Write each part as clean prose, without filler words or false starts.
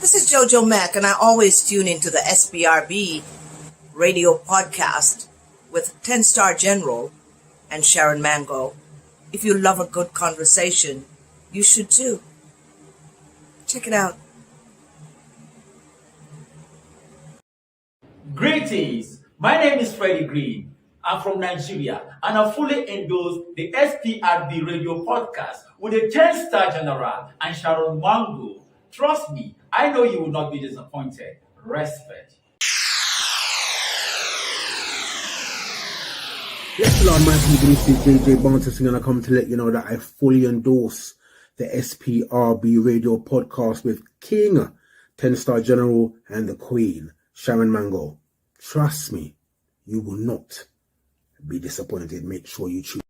This is Jojo Mack, and I always tune into the SPRB Radio Podcast with 10-Star General and Sharon Mango. If you love a good conversation, you should too. Check it out. Greetings. My name is Freddie Green. I'm from Nigeria, and I fully endorse the SPRB Radio Podcast with the 10-Star General and Sharon Mango. Trust me, I know you will not be disappointed. Respect. Yes, Lord, my people, this is JJ Bontas, and I come to let you know that I fully endorse the SPRB Radio Podcast with King, 10-Star General, and the Queen, Sharon Mango. Trust me, you will not be disappointed. Make sure you choose.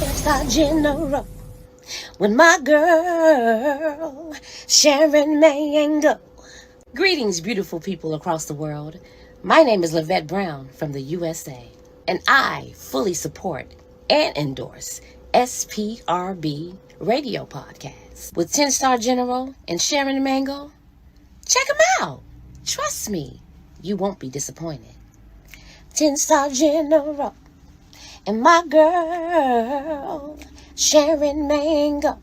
10-Star General with my girl, Sharon Mango. Greetings, beautiful people across the world. My name is Lavette Brown from the USA, and I fully support and endorse SPRB Radio Podcast with 10-Star General and Sharon Mango. Check them out. Trust me, you won't be disappointed. 10-Star General and my girl, Sharon Mango.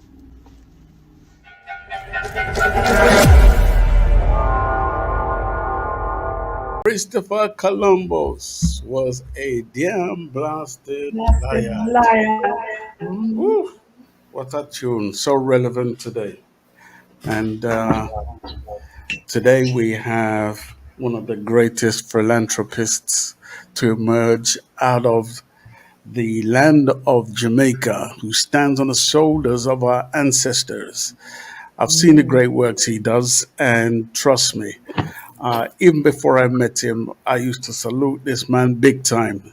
Christopher Columbus was a damn blasted liar. Woo. What a tune, so relevant today. And today we have one of the greatest philanthropists to emerge out of the land of Jamaica, who stands on the shoulders of our ancestors. I've seen the great works he does, and trust me, even before I met him, I used to salute this man big time.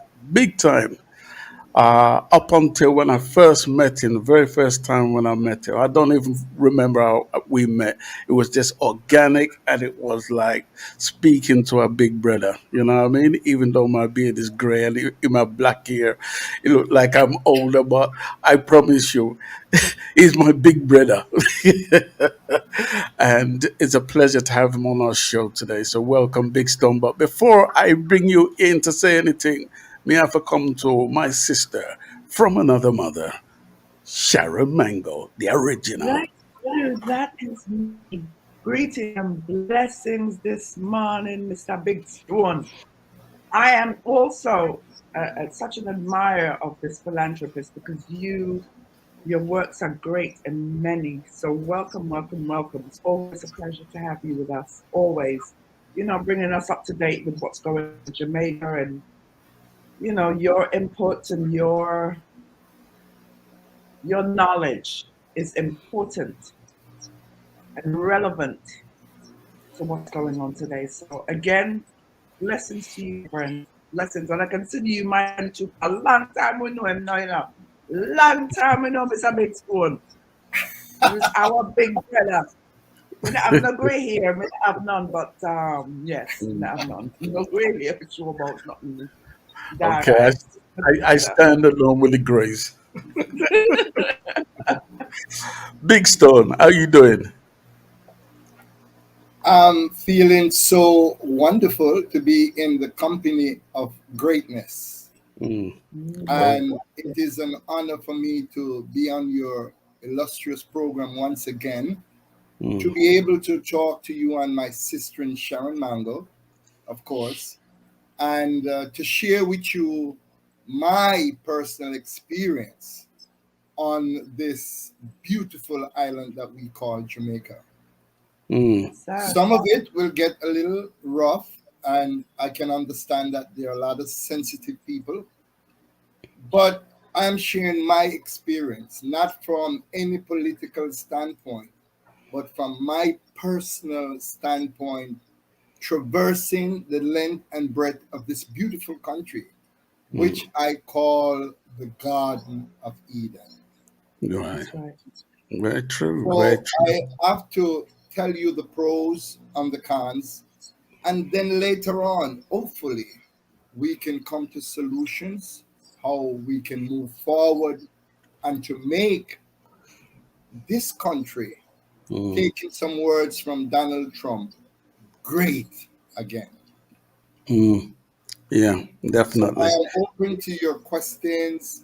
Up until when I first met him, the very first time when I met him, I don't even remember how we met. It was just organic, and it was like speaking to a big brother. You know what I mean? Even though my beard is gray and in my black hair, it looked like I'm older, but I promise you, he's my big brother. And it's a pleasure to have him on our show today. So welcome, Big Stone. But before I bring you in to say anything, may I have to come to my sister from another mother, Sharon Mango, the original. That is me. Greetings and blessings this morning, Mr. Big Stone. I am also such an admirer of this philanthropist because your works are great and many. So welcome. It's always a pleasure to have you with us. Always, bringing us up to date with what's going on in Jamaica and your input and your knowledge is important and relevant to what's going on today. So again, blessings to you, friends. Blessings. And I consider you mine too. A long time we know him now, Long time we know Mr. Big Stone. He's our big brother. I'm not gray hair, I have none, but yes, I have none. No gray hair for sure about nothing. Okay, I stand alone with the grace. Big Stone, how you doing? I'm feeling so wonderful to be in the company of greatness. And it is an honor for me to be on your illustrious program once again, to be able to talk to you and my sister in Sharon Mango, of course, and to share with you my personal experience on this beautiful island that we call Jamaica. Some of it will get a little rough, and I can understand that there are a lot of sensitive people, but I'm sharing my experience, not from any political standpoint, but from my personal standpoint, traversing the length and breadth of this beautiful country, which I call the Garden of Eden. Right. Very true. So Very true. I have to tell you the pros and the cons, and then later on, hopefully, we can come to solutions, how we can move forward and to make this country, taking some words from Donald Trump, great again. Yeah, So definitely. I am open to your questions.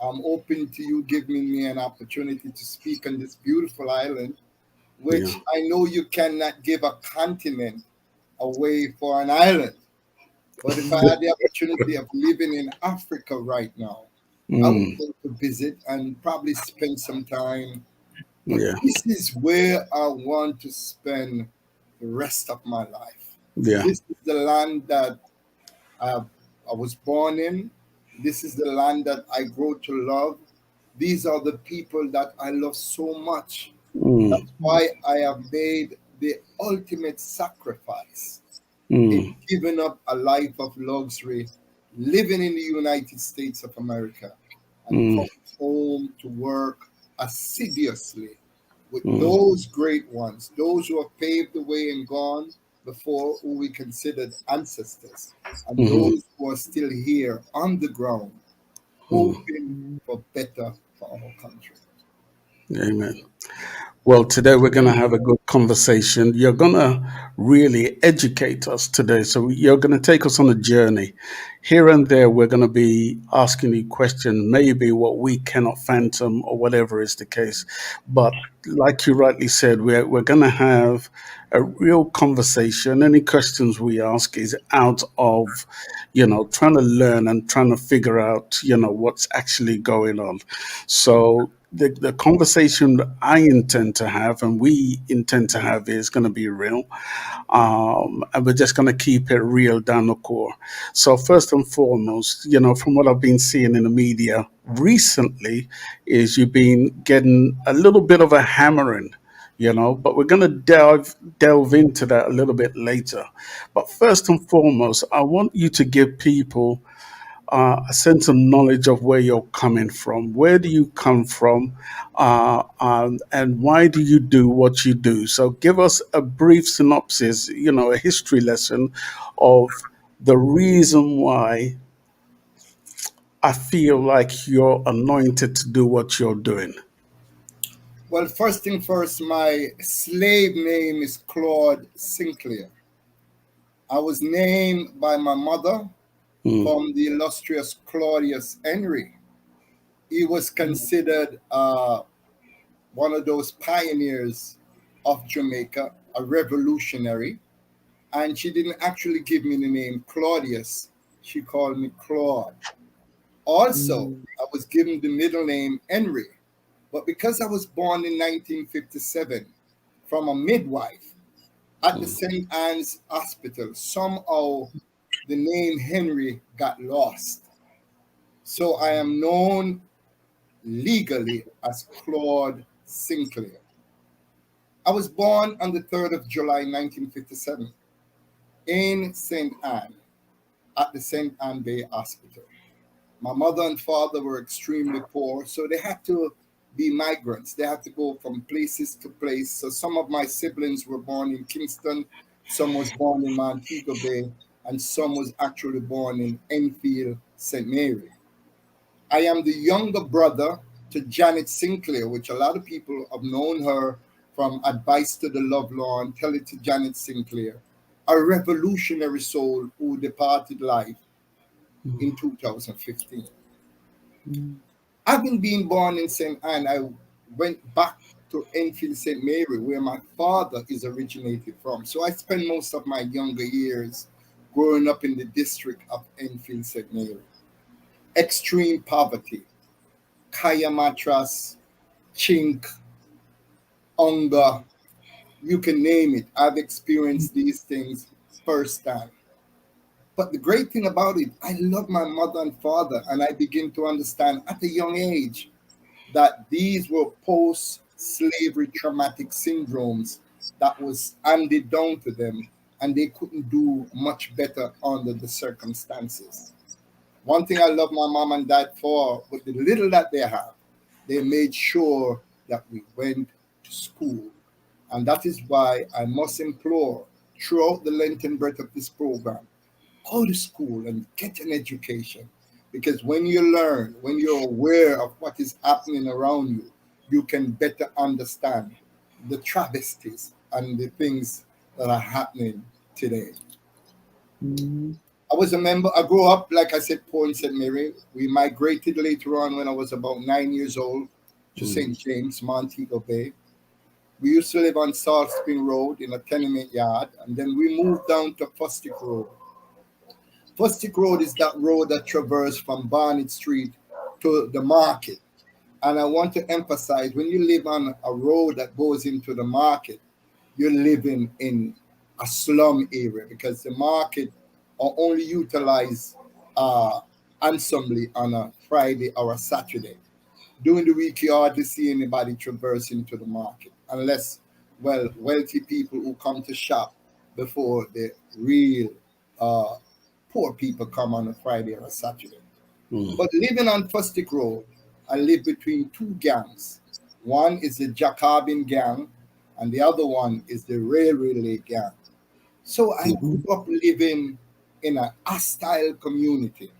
I'm open to you giving me an opportunity to speak on this beautiful island, Yeah. which I know you cannot give a continent away for an island. But if I had the opportunity of living in Africa right now, I would Mm, go to visit and probably spend some time. But yeah. this is where I want to spend the rest of my life. Yeah. This is the land that I, I was born in. This is the land that I grow to love. These are the people that I love so much. Mm, That's why I have made the ultimate sacrifice in mm, giving up a life of luxury, living in the United States of America, and mm, coming home to work assiduously with mm, those great ones, those who have paved the way and gone before, who we considered ancestors, and mm, those who are still here on the ground, mm. hoping for better for our country. Amen. Well, today we're going to have a good conversation. You're going to really educate us today. So you're going to take us on a journey. Here and there, we're going to be asking you questions, maybe what we cannot phantom or whatever is the case. But like you rightly said, we're going to have a real conversation. Any questions we ask is out of, trying to learn and trying to figure out, what's actually going on. So the conversation that I intend to have and we intend to have is going to be real. And we're just going to keep it real down the core. So first and foremost, from what I've been seeing in the media recently is you've been getting a little bit of a hammering, but we're going to delve into that a little bit later. But first and foremost, I want you to give people a sense of knowledge of where you're coming from. Where do you come from? And why do you do what you do? So give us a brief synopsis, a history lesson of the reason why I feel like you're anointed to do what you're doing. Well, first thing first, my slave name is Claude Sinclair. I was named by my mother Mm, from the illustrious Claudius Henry. He was considered one of those pioneers of Jamaica, a revolutionary. And she didn't actually give me the name Claudius, she called me Claude. Also, I was given the middle name Henry. But because I was born in 1957 from a midwife at the mm, St. Anne's Hospital, somehow the name Henry got lost. So I am known legally as Claude Sinclair. I was born on the 3rd of July 1957 in St. Anne at the St. Anne Bay Hospital. My mother and father were extremely poor, so they had to be migrants. They had to go from places to place. So some of my siblings were born in Kingston, some was born in Montego Bay, and some was actually born in Enfield, St. Mary. I am the younger brother to Janet Sinclair, which a lot of people have known her from Advice to the Love Law and Tell It to Janet Sinclair, a revolutionary soul who departed life in 2015. Having been born in St. Anne, I went back to Enfield, St. Mary, where my father is originated from. So I spent most of my younger years growing up in the district of Enfield, St. Mary. Extreme poverty, kaya mattress, chink, hunger, you can name it. I've experienced these things firsthand. But the great thing about it, I love my mother and father, and I begin to understand at a young age that these were post-slavery traumatic syndromes that was handed down to them, and they couldn't do much better under the circumstances. One thing I love my mom and dad for, with the little that they have, they made sure that we went to school. And that is why I must implore throughout the length and breadth of this program, go to school and get an education. Because when you learn, when you're aware of what is happening around you, you can better understand the travesties and the things that are happening today. I was a member. I grew up, like I said, poor in St. Mary. We migrated later on when I was about 9 years old to St. James, Montego Bay. We used to live on Salt Spring Road in a tenement yard, and then we moved down to Fustic Road. Fustic Road is that road that traverses from Barnett Street to the market. And I want to emphasize, when you live on a road that goes into the market, you're living in a slum area, because the market are only utilized handsomely on a Friday or a Saturday. During the week, you hardly see anybody traversing to the market, unless, well, wealthy people who come to shop before the real poor people come on a Friday or a Saturday. But living on Fustic Road, I live between two gangs. One is the Jacobin gang, and the other one is the Railway gang. So I grew up living in a hostile community.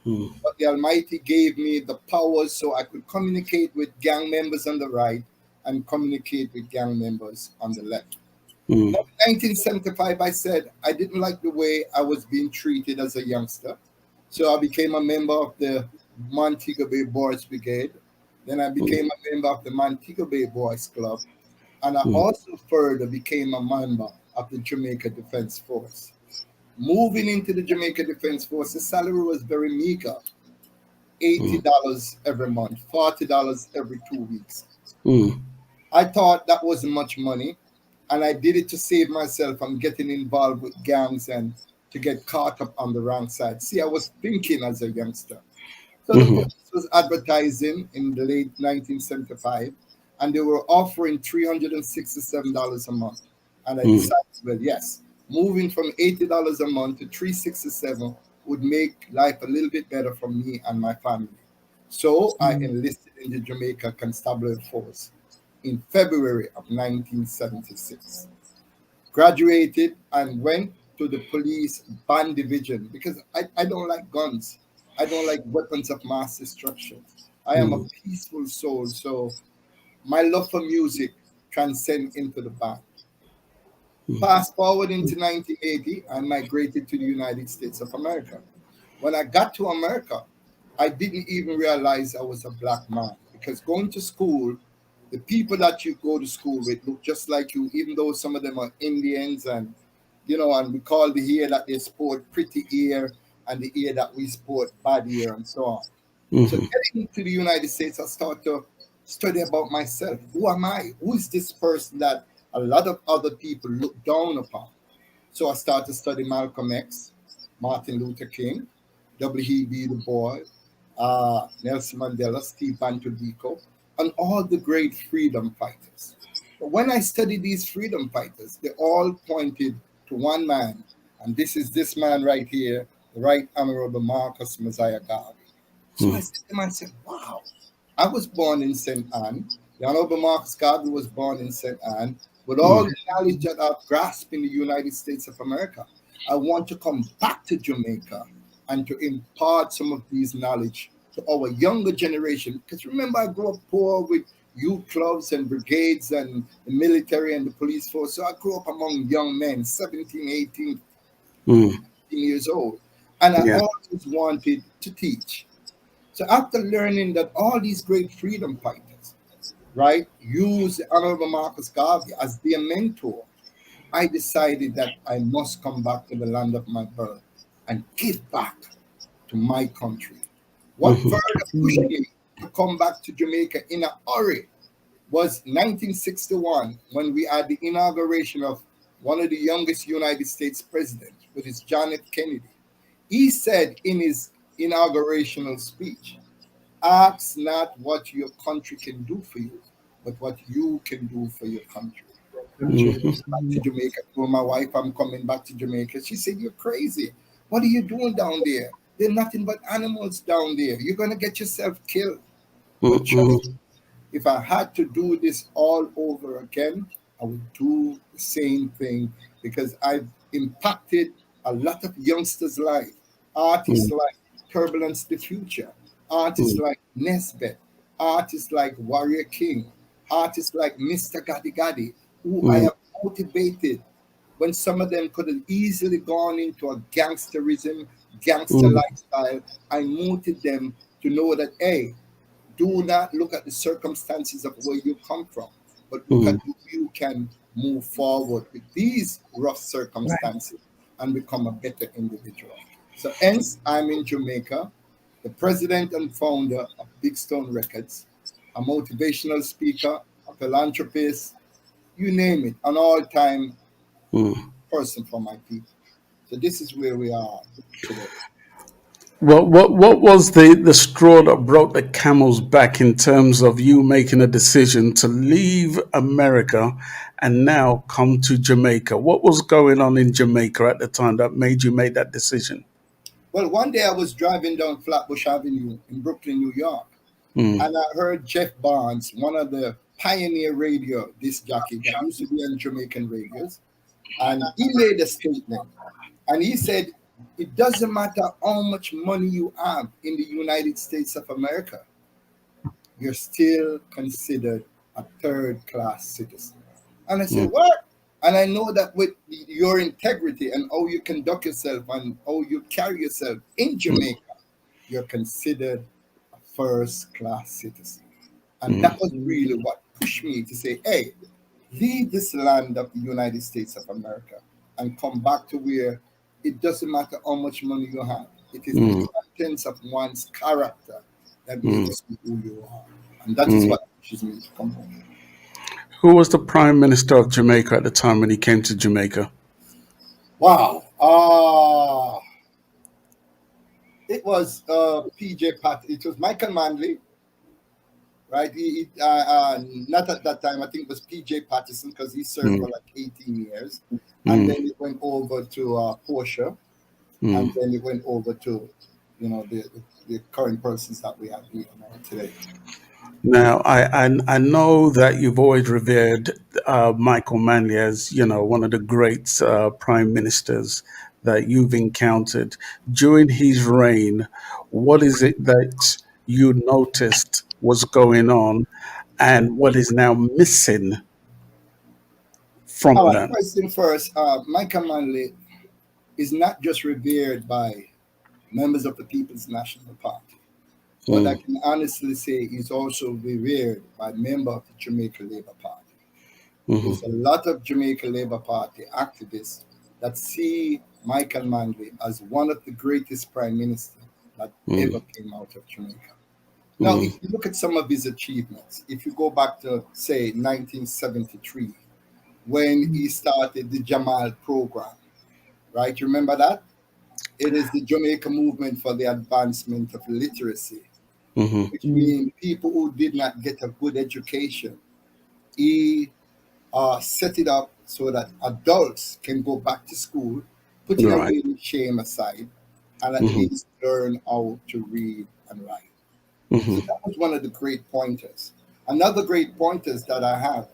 But the Almighty gave me the power so I could communicate with gang members on the right and communicate with gang members on the left. In 1975, I said I didn't like the way I was being treated as a youngster. So I became a member of the Montego Bay Boys Brigade. Then I became a member of the Montego Bay Boys Club. And I also further became a member of the Jamaica Defense Force. Moving into the Jamaica Defense Force, the salary was very meager. $80 every month, $40 every 2 weeks. I thought that wasn't much money, and I did it to save myself from getting involved with gangs and to get caught up on the wrong side. See, I was thinking as a youngster. So the police was advertising in the late 1975, and they were offering $367 a month. And I decided, well, yes, moving from $80 a month to $367 would make life a little bit better for me and my family. So I enlisted in the Jamaica Constabulary Force in February of 1976. Graduated and went to the police band division because I don't like guns. I don't like weapons of mass destruction. I am a peaceful soul, so my love for music transcends into the band. Fast forward into 1980, I migrated to the United States of America. When I got to America, I didn't even realize I was a black man, because going to school, the people that you go to school with look just like you, even though some of them are Indians, and and we call the hair that they sport pretty hair and the hair that we sport bad hair, and so on. So getting to the United States, I started to study about myself. Who am I? Who is this person that a lot of other people look down upon? So I started to study Malcolm X, Martin Luther King, W.E.B. Du Bois, Nelson Mandela, Steve Bantu Biko, and all the great freedom fighters. But when I studied these freedom fighters, they all pointed to one man, and this is this man right here, the Right Honorable Marcus Mosiah Garvey. So I said to myself, wow, I was born in St. Anne. The Honorable Marcus Garvey was born in St. Anne. With all the knowledge that I've grasped in the United States of America, I want to come back to Jamaica and to impart some of these knowledge to our younger generation. Because remember, I grew up poor with youth clubs and brigades and the military and the police force. So I grew up among young men, 17, 18, 18 years old. And I always wanted to teach. So after learning that all these great freedom fighters, right, use the Honorable Marcus Garvey as their mentor, I decided that I must come back to the land of my birth and give back to my country. What further pushed me to come back to Jamaica in a hurry was 1961, when we had the inauguration of one of the youngest United States presidents, which is John F. Kennedy. He said in his inaugurational speech, "Ask not what your country can do for you, but what you can do for your country." Back to Jamaica. I told my wife I'm coming back to Jamaica. She said, "You're crazy. What are you doing down there? There's nothing but animals down there. You're going to get yourself killed." But if I had to do this all over again, I would do the same thing, because I've impacted a lot of youngsters' life. Artists like Turbulence the Future, artists like Nesbeth, artists like Warrior King, artists like Mr. Gaddy Gaddy, who I have motivated when some of them could have easily gone into a gangsterism, gangster lifestyle. I motivated them to know that, hey, do not look at the circumstances of where you come from, but look at how you can move forward with these rough circumstances and become a better individual. So hence, I'm in Jamaica, the president and founder of Big Stone Records, a motivational speaker, a philanthropist, you name it, an all-time person for my people. So this is where we are today. Well, what was the straw that broke the camel's back in terms of you making a decision to leave America and now come to Jamaica? What was going on in Jamaica at the time that made you make that decision? Well, one day I was driving down Flatbush Avenue in Brooklyn, New York, and I heard Jeff Barnes, one of the pioneer radio disc jockeys that used to be on Jamaican radios, and he made a statement, and he said, it doesn't matter how much money you have in the United States of America, you're still considered a third-class citizen. And I said, what? And I know that with your integrity and how you conduct yourself and how you carry yourself in Jamaica, you're considered a first-class citizen. And that was really what pushed me to say, hey, leave this land of the United States of America and come back to where it doesn't matter how much money you have. It is the contents of one's character that makes you who you are. And that is what pushes me to come home. Who was the Prime Minister of Jamaica at the time when he came to Jamaica? Wow. It was PJ Pat. It was Michael Manley, right? Not at that time. I think it was PJ Patterson because he served for like 18 years. And then it went over to Portia. And then it went over to, the current persons that we have here today. Now, I know that you've always revered Michael Manley as, one of the great prime ministers that you've encountered. During his reign, what is it that you noticed was going on and what is now missing from All right, that? first thing first, Michael Manley is not just revered by members of the People's National Party. But I can honestly say he's also revered by members of the Jamaica Labour Party. There's a lot of Jamaica Labour Party activists that see Michael Manley as one of the greatest prime ministers that ever came out of Jamaica. Now, if you look at some of his achievements, if you go back to, say, 1973, when he started the Jamal program, right? You remember that? It is the Jamaica Movement for the Advancement of Literacy, which means people who did not get a good education. He set it up so that adults can go back to school, putting away the shame aside, and at least learn how to read and write. So that was one of the great pointers. Another great pointers that I have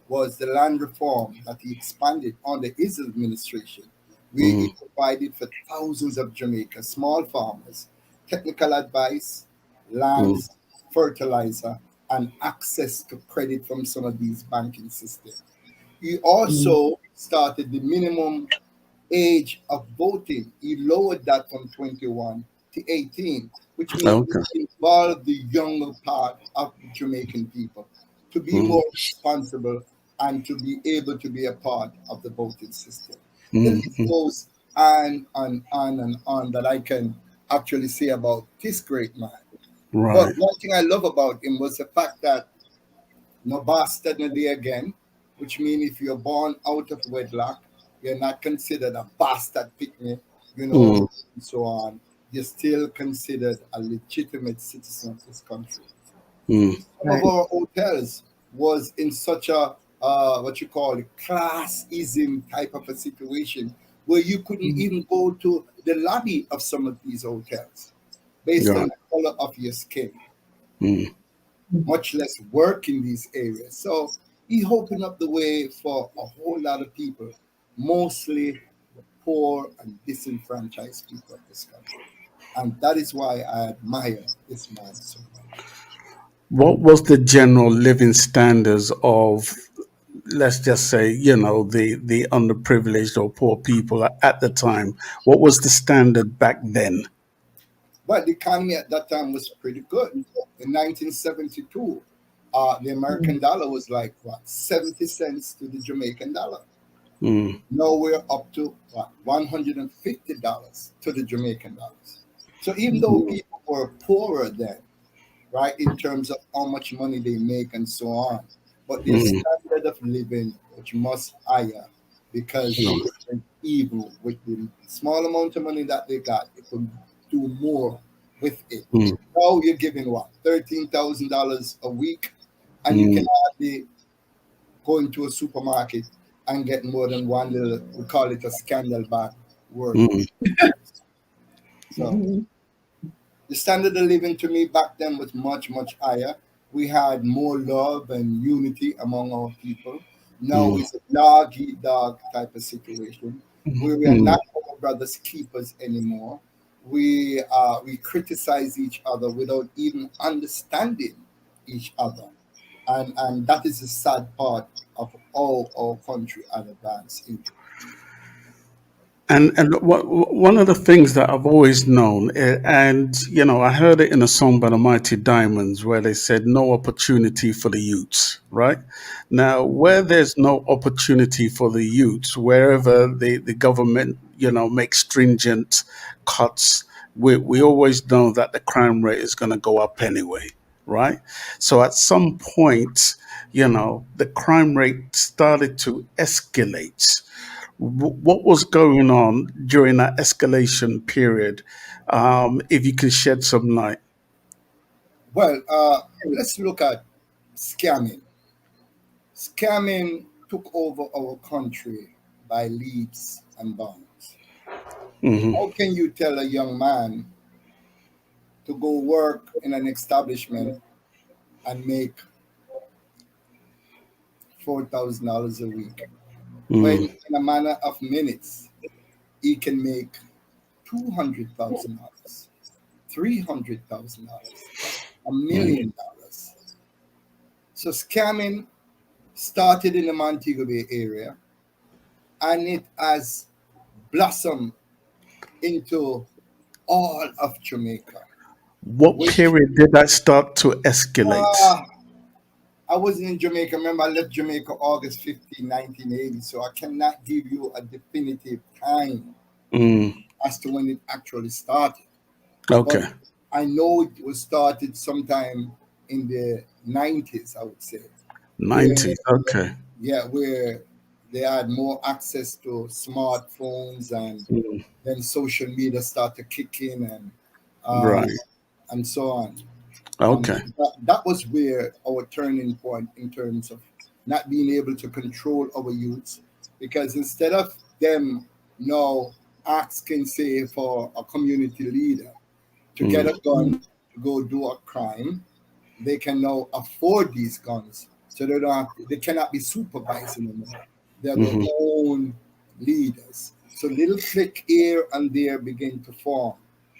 was the land reform that he expanded under his administration, where he provided for thousands of Jamaica small farmers technical advice, lands, fertilizer, and access to credit from some of these banking systems. He also started the minimum age of voting. He lowered that from 21 to 18, which means he involved the younger part of the Jamaican people to be more responsible and to be able to be a part of the voting system. The list goes on and on that I can actually say about this great man. But one thing I love about him was the fact that no bastard no day again, which means if you're born out of wedlock, you're not considered a bastard picnic, and so on. You're still considered a legitimate citizen of this country. Some of our hotels was in such a what you call classism type of a situation where you couldn't even go to the lobby of some of these hotels based on the color of your skin, much less work in these areas. So he opened up the way for a whole lot of people, mostly the poor and disenfranchised people of this country. And that is why I admire this man so much. what was the general living standards of, let's just say, the underprivileged or poor people at the time? What was the standard back then? But the economy at that time was pretty good. In 1972, the American dollar was like, 70 cents to the Jamaican dollar. Now we're up to, $150 to the Jamaican dollars. So even though people were poorer then, right, in terms of how much money they make and so on, but the standard of living was much higher because even with the small amount of money that they got, they could do more with it. Now you're giving $13,000 a week, and you can hardly go into a supermarket and get more than one little, we call it a scandal bag word. So the standard of living to me back then was much, much higher. We had more love and unity among our people. Now it's a dog eat dog type of situation where we are not our brothers keepers anymore. We criticize each other without even understanding each other. And that is the sad part of all our country and advance into. And one of the things that I've always known, and I heard it in a song by the Mighty Diamonds where they said no opportunity for the youths, right? Now, where there's no opportunity for the youths, wherever the government, makes stringent cuts, we always know that the crime rate is going to go up anyway, right? So at some point, the crime rate started to escalate. What was going on during that escalation period? If you can shed some light. Well, let's look at scamming. Scamming took over our country by leaps and bounds. How can you tell a young man to go work in an establishment and make $4,000 a week when in a matter of minutes he can make $200,000, $300,000, $1 million? So scamming started in the Montego Bay area, and it has blossomed into all of Jamaica. What period did that start to escalate? I wasn't in Jamaica. Remember, I left Jamaica August 15, 1980. So I cannot give you a definitive time as to when it actually started. Okay. But I know it was started sometime in the 90s, I would say. 90s, okay. Yeah, where they had more access to smartphones, and then social media started kicking and so on. Okay. That was where our turning point in terms of not being able to control our youths, because instead of them now asking, say, for a community leader to get a gun to go do a crime, they can now afford these guns, so they cannot be supervised anymore. They're their own leaders. So little clique here and there begin to form.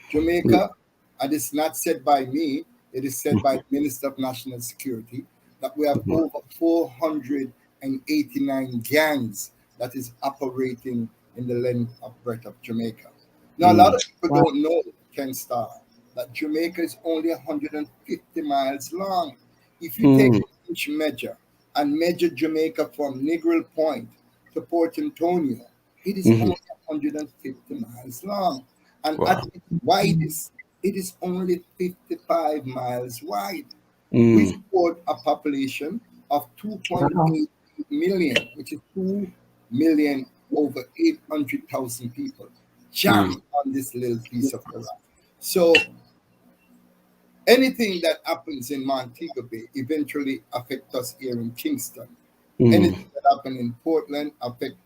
Jamaica, and it's not said by me, it is said by the Minister of National Security, that we have over 489 gangs that is operating in the length of breadth of Jamaica. Now, a lot of people don't know, Ken Star, that Jamaica is only 150 miles long. If you take each measure and measure Jamaica from Negril Point to Port Antonio, it is only 150 miles long. And at its widest, it is only 55 miles wide. We support a population of 2.8 million, which is 2 million over 800,000 people jammed on this little piece of the rock. So anything that happens in Montego Bay eventually affects us here in Kingston. Anything that happens in Portland affects,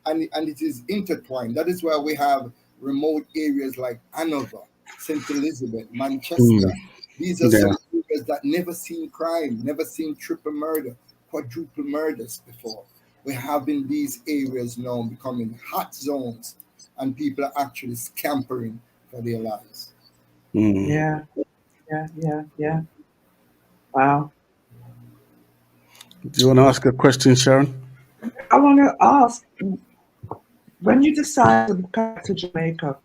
and it is intertwined. That is why we have remote areas like Hanover, St. Elizabeth, Manchester. These are some areas that never seen crime, never seen triple murder, quadruple murders before. We're having these areas now becoming hot zones, and people are actually scampering for their lives. Yeah. Wow. Do you want to ask a question, Sharon? I want to ask, when you decided to come back to Jamaica,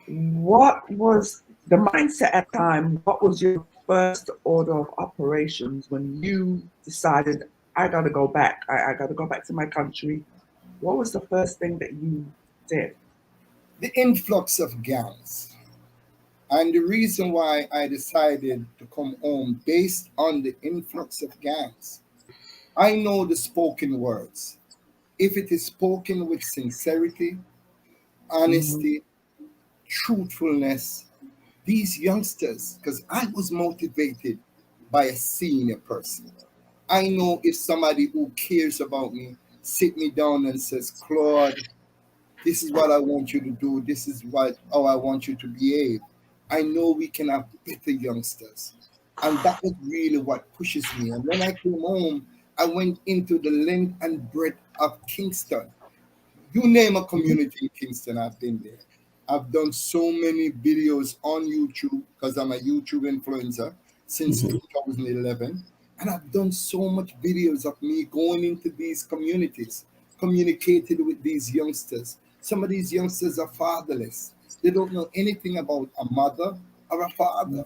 what was the mindset at the time? What was your first order of operations when you decided, I got to go back? I got to go back to my country. What was the first thing that you did? The influx of gangs. And the reason why I decided to come home based on the influx of gangs, I know the spoken words. If it is spoken with sincerity, honesty, truthfulness, these youngsters, because I was motivated by a senior person. I know if somebody who cares about me sit me down and says, Claude, this is what I want you to do. This is how I want you to behave. I know we can have better youngsters. And that was really what pushes me. And when I came home, I went into the length and breadth of Kingston. You name a community in Kingston, I've been there. I've done so many videos on YouTube because I'm a YouTube influencer since 2011. And I've done so much videos of me going into these communities, communicated with these youngsters. Some of these youngsters are fatherless. They don't know anything about a mother or a father.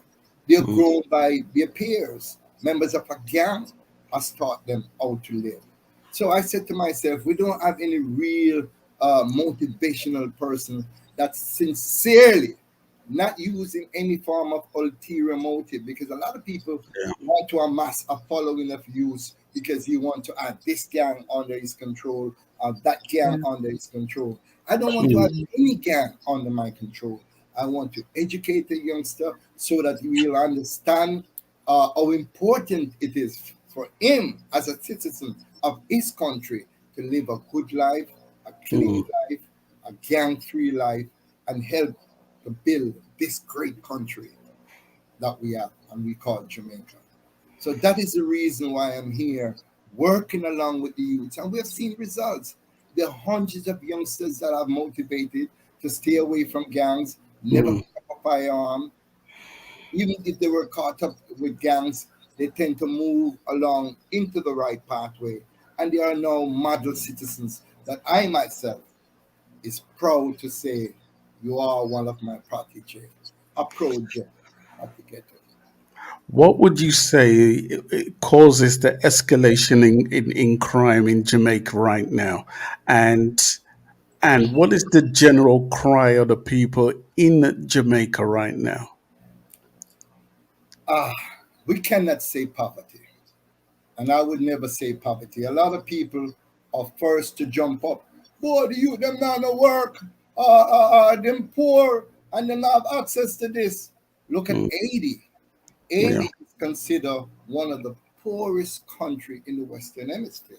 They're grown by their peers. Members of a gang has taught them how to live. So I said to myself, we don't have any real motivational person that's sincerely not using any form of ulterior motive, because a lot of people want to amass a following of youth because he want to add this gang under his control or that gang under his control. I don't want to have any gang under my control. I want to educate the youngster so that he will understand how important it is for him as a citizen of his country to live a good life, a clean life, a gang-free life, and help to build this great country that we have and we call Jamaica. So that is the reason why I'm here working along with the youth. And we have seen results. There are hundreds of youngsters that I've motivated to stay away from gangs, never pick up a firearm. Even if they were caught up with gangs, they tend to move along into the right pathway. And they are now model citizens that I myself is proud to say, you are one of my proteges, a project of the ghetto. What would you say causes the escalation in crime in Jamaica right now? And what is the general cry of the people in Jamaica right now? We cannot say poverty. And I would never say poverty. A lot of people are first to jump up. Boy, the youth, them not no work. Them poor and them have access to this. Look at Haiti. Haiti is considered one of the poorest country in the Western Hemisphere.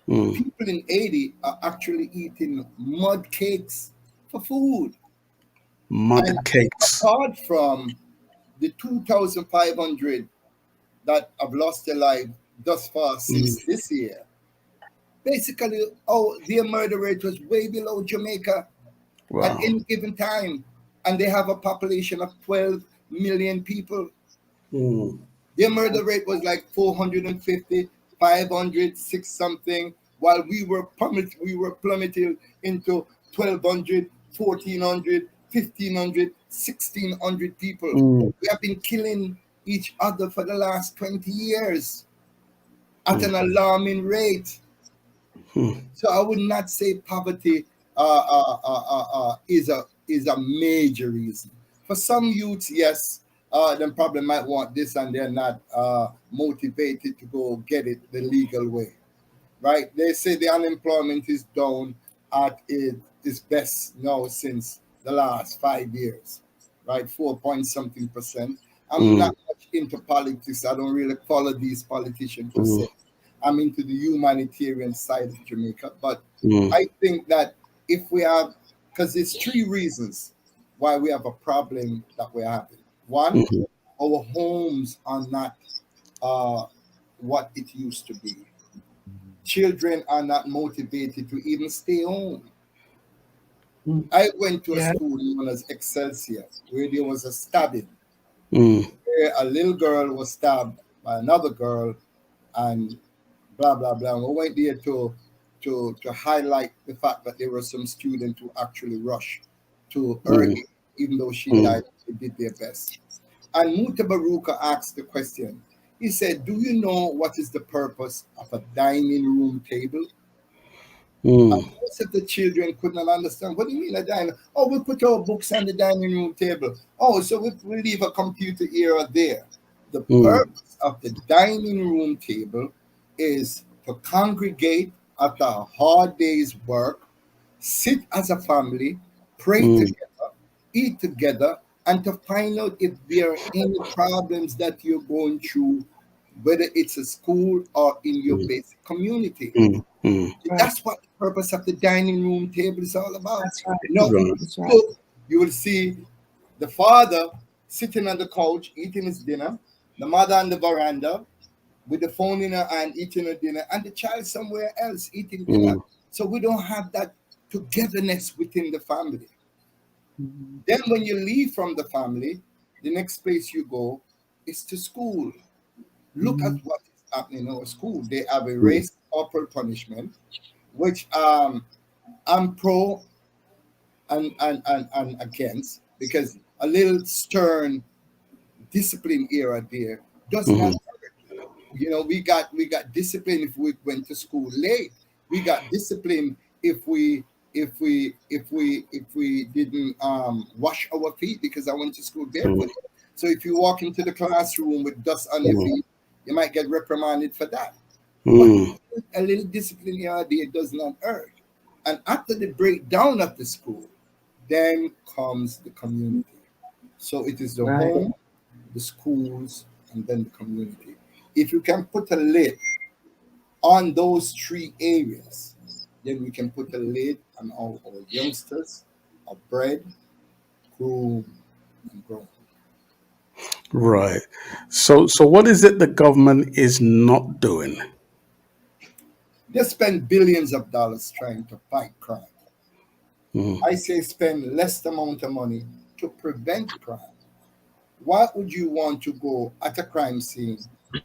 People in Haiti are actually eating mud cakes for food. Cakes. Apart from the 2,500 that have lost their life thus far since this year, basically, their murder rate was way below Jamaica at any given time. And they have a population of 12 million people. Their murder rate was like 450, 500, 6 something, while we were plummeted into 1,200, 1,400, 1,500, 1,600 people. We have been killing each other for the last 20 years at an alarming rate. So I would not say poverty is a major reason. For some youths, yes, them probably might want this and they're not motivated to go get it the legal way, right? They say the unemployment is down at its best now since the last 5 years, right? 4 point something percent. I'm not much into politics. I don't really follow these politicians per se. I'm into the humanitarian side of Jamaica. But I think that if we have, because there's 3 reasons why we have a problem that we're having. One, our homes are not what it used to be. Children are not motivated to even stay home. I went to a school known as Excelsior, where there was a stabbing. Where a little girl was stabbed by another girl, and blah blah blah. And we went there to highlight the fact that there were some students who actually rushed to her aid, even though she died. They did their best. And Mutabaruka asked the question. He said, "Do you know what is the purpose of a dining room table?" And most of the children could not understand. What do you mean a dining? Oh, we put our books on the dining room table. Oh, so we leave a computer here or there. The purpose of the dining room table is to congregate after a hard day's work, sit as a family, pray together, eat together, and to find out if there are any problems that you're going through, whether it's a school or in your basic community. That's what the purpose of the dining room table is all about. That's right. No, That's right. you will see the father sitting on the couch eating his dinner, the mother on the veranda with the phone in her hand eating her dinner, and the child somewhere else eating dinner. So we don't have that togetherness within the family. Then when you leave from the family, the next place you go is to school. Look at what is happening in our school. They have a race corporal punishment, which I'm pro and against, because a little stern discipline era there does not work. You know, we got discipline if we went to school late. We got discipline if we didn't wash our feet, because I went to school barefoot. So if you walk into the classroom with dust on your feet, you might get reprimanded for that. But a little discipline here does not hurt. And after the breakdown of the school, then comes the community. So it is the home, the schools, and then the community. If you can put a lid on those three areas, then we can put a lid on all our youngsters, our bread, groom, and grown. Right. So what is it the government is not doing? They spend billions of dollars trying to fight crime. I say spend less amount of money to prevent crime. Why would you want to go at a crime scene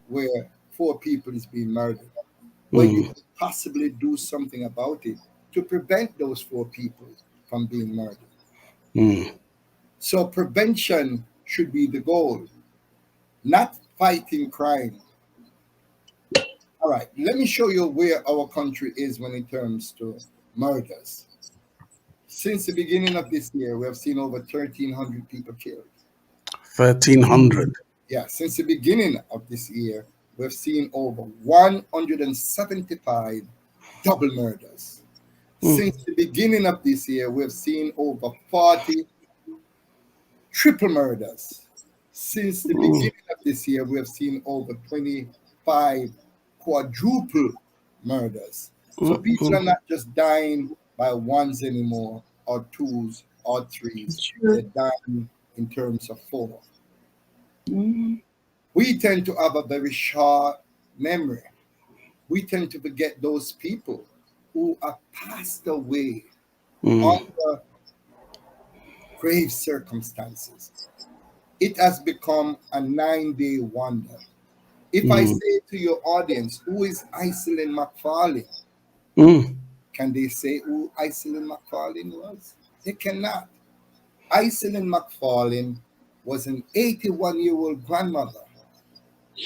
where 4 people is being murdered, when you could possibly do something about it to prevent those 4 people from being murdered? So prevention should be the goal, not fighting crime. All right, let me show you where our country is when it comes to murders. Since the beginning of this year, we have seen over 1,300 people killed. 1,300. Yeah, since the beginning of this year, we've seen over 175 double murders. Since the beginning of this year, we've seen over 40 triple murders. Since the beginning of this year, we have seen over 25 quadruple murders. So people are not just dying by ones anymore, or twos, or threes. They're dying in terms of 4. We tend to have a very short memory. We tend to forget those people who have passed away under grave circumstances. It has become a 9-day wonder. If I say to your audience, who is Iselin McFarlane? Can they say who Iselin McFarlane was? They cannot. Iselin McFarlane was an 81-year-old grandmother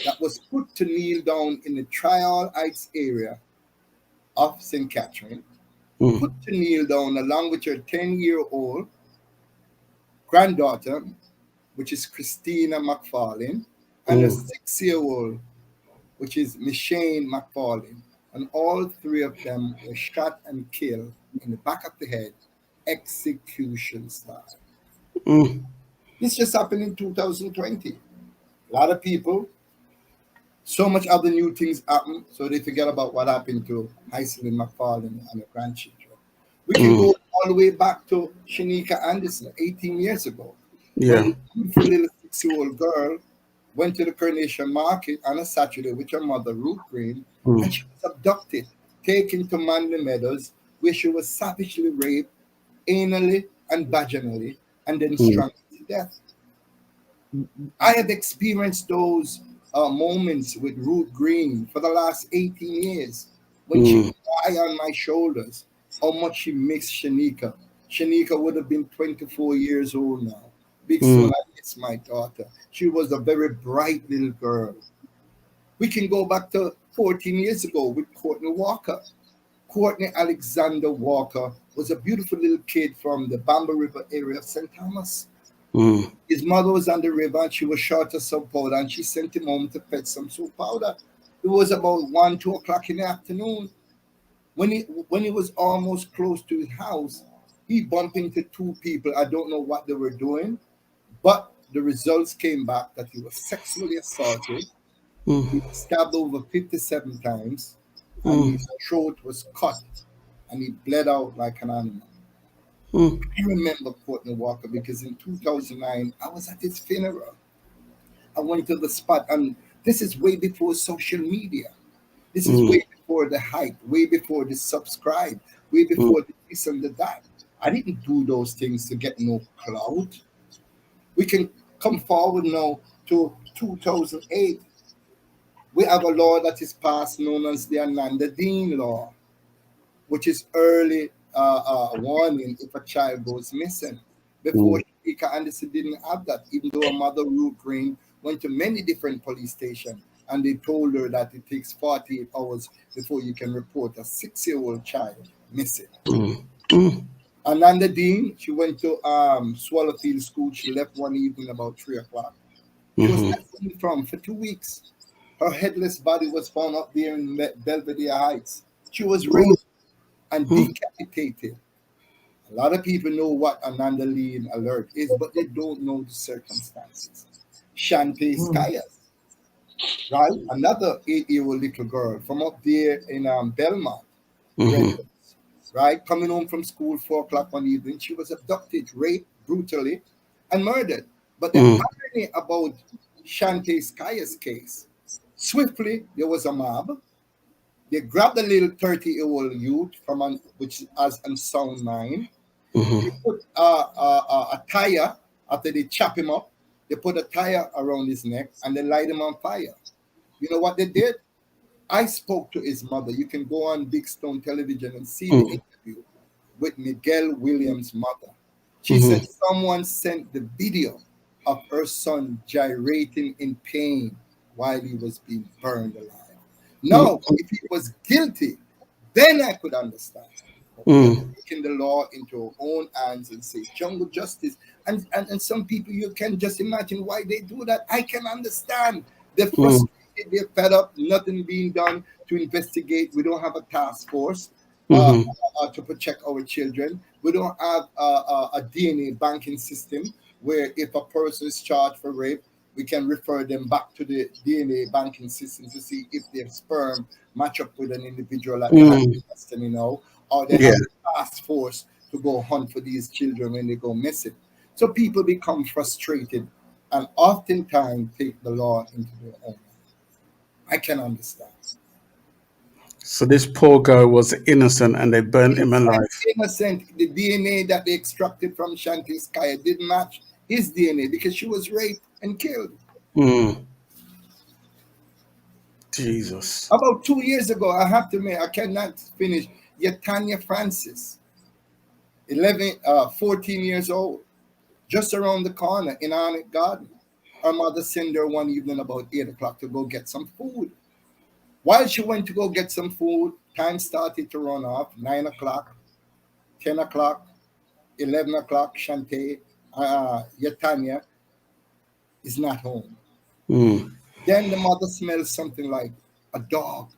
that was put to kneel down in the Trial Heights area of St. Catherine, put to kneel down along with her 10-year-old granddaughter, which is Christina McFarlane, and a 6-year-old, which is Michelle McFarlane. And all 3 of them were shot and killed in the back of the head, execution style. This just happened in 2020. A lot of people, so much other new things happen, so they forget about what happened to Iselin McFarlane and her grandchildren. We can go all the way back to Shanika Anderson, 18 years ago. Yeah. When a beautiful little 6-year-old girl went to the Carnation Market on a Saturday with her mother, Ruth Green, and she was abducted, taken to Manly Meadows, where she was savagely raped, anally and vaginally, and then strangled to death. I have experienced those moments with Ruth Green for the last 18 years when she would lie on my shoulders, how much she missed Shanika. Shanika would have been 24 years old now. Big Stone, I miss my daughter. She was a very bright little girl. We can go back to 14 years ago with Courtney Walker. Courtney Alexander Walker was a beautiful little kid from the Bamba River area of St. Thomas. His mother was on the river and she was short of soap powder and she sent him home to fetch some soap powder. It was about 1, 2 o'clock in the afternoon. When he was almost close to his house, he bumped into 2 people. I don't know what they were doing, but the results came back that he was sexually assaulted. He was stabbed over 57 times, and his throat was cut, and he bled out like an animal. I remember Courtney Walker because in 2009, I was at his funeral. I went to the spot, and this is way before social media. This is way before the hype, way before the subscribe, way before the this and the that. I didn't do those things to get no clout. We can come forward now to 2008. We have a law that is passed known as the Ananda Dean law, which is early warning if a child goes missing. Before Shanika Anderson didn't have that, even though her mother, Ruth Green, went to many different police stations and they told her that it takes 48 hours before you can report a 6-year-old child missing. Ananda Dean, she went to Swallowfield School. She left one evening about 3 o'clock. She was not seen from for 2 weeks. Her headless body was found up there in Belvedere Heights. She was raped and decapitated. A lot of people know what Ananda Dean alert is, but they don't know the circumstances. Shante Skyers, right? Another 8-year-old little girl from up there in Belmont, right? Coming home from school 4 o'clock one evening, she was abducted, raped brutally, and murdered. But the irony about Shante Skyers' case, swiftly there was a mob. They grabbed a little 30-year-old youth from which has unsound mind. They put a tire after they chop him up. They put a tire around his neck and they light him on fire. You know what they did? I spoke to his mother. You can go on Big Stone Television and see the interview with Miguel Williams' mother. She said someone sent the video of her son gyrating in pain while he was being burned alive. Now, if he was guilty, then I could understand. Taking the law into our own hands and say jungle justice. And some people, you can just imagine why they do that. I can understand. They're frustrated, they're fed up, nothing being done to investigate. We don't have a task force to protect our children. We don't have a DNA banking system where if a person is charged for rape, we can refer them back to the DNA banking system to see if their sperm match up with an individual that they have in custody now, or they have a task force to go hunt for these children when they go missing. So people become frustrated and oftentimes take the law into their own. I can understand. So this poor girl was innocent and they burnt him alive. Innocent. The DNA that they extracted from Shanti Sky didn't match his DNA because she was raped and killed. Jesus. About 2 years ago, I have to admit, I cannot finish. Yatanya Francis, 14 years old, just around the corner in Arnett Garden. Her mother sent her one evening about 8 o'clock to go get some food. While she went to go get some food, time started to run off. 9 o'clock, 10 o'clock, 11 o'clock, Shante, Yatanya is not home. Then the mother smells something like a dog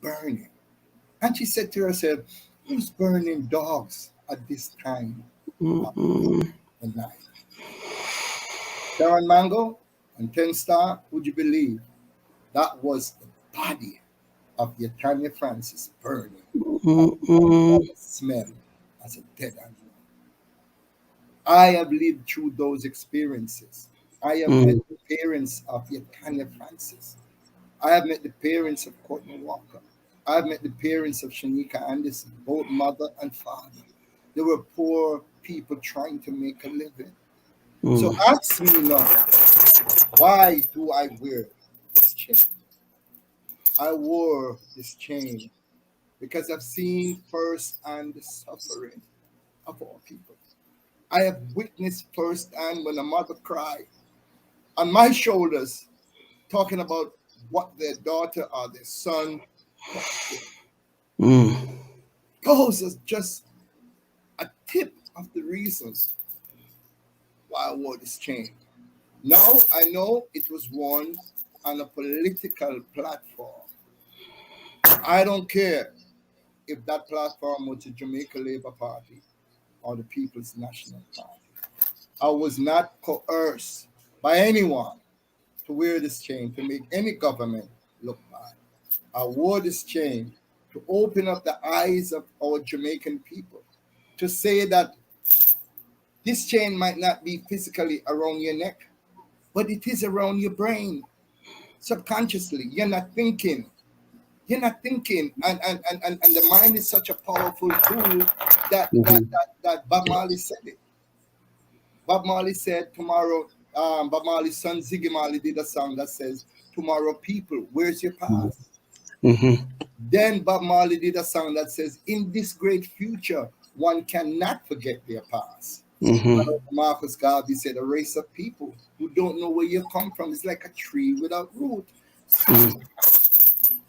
burning. And she said to herself, who's burning dogs at this time of the night? Sharon Mango and 10 Star, would you believe that was the body of Yatanya Francis burning? Smell as a dead animal. I have lived through those experiences. I have met the parents of Yatanya Francis. I have met the parents of Courtney Walker. I have met the parents of Shanika Anderson, both mother and father. They were poor people trying to make a living. So ask me now, why do I wear this chain? chain. I wore this chain because I've seen firsthand the suffering of our people. I have witnessed firsthand when a mother cried on my shoulders, talking about what their daughter or their son. Those are just a tip of the reasons why I wore this chain. Now I know it was worn on a political platform. I don't care if that platform was the Jamaica Labour Party or the People's National Party. I was not coerced by anyone to wear this chain to make any government look bad. I wore this chain to open up the eyes of our Jamaican people, to say that this chain might not be physically around your neck, but it is around your brain. Subconsciously, you're not thinking. And the mind is such a powerful tool that Bob Marley said it. Bob Marley said tomorrow, Bob Marley's son Ziggy Marley did a song that says, "Tomorrow people, where's your past?" Then Bob Marley did a song that says, "In this great future, one cannot forget their past." Marcus Garvey said, "A race of people who don't know where you come from is like a tree without root."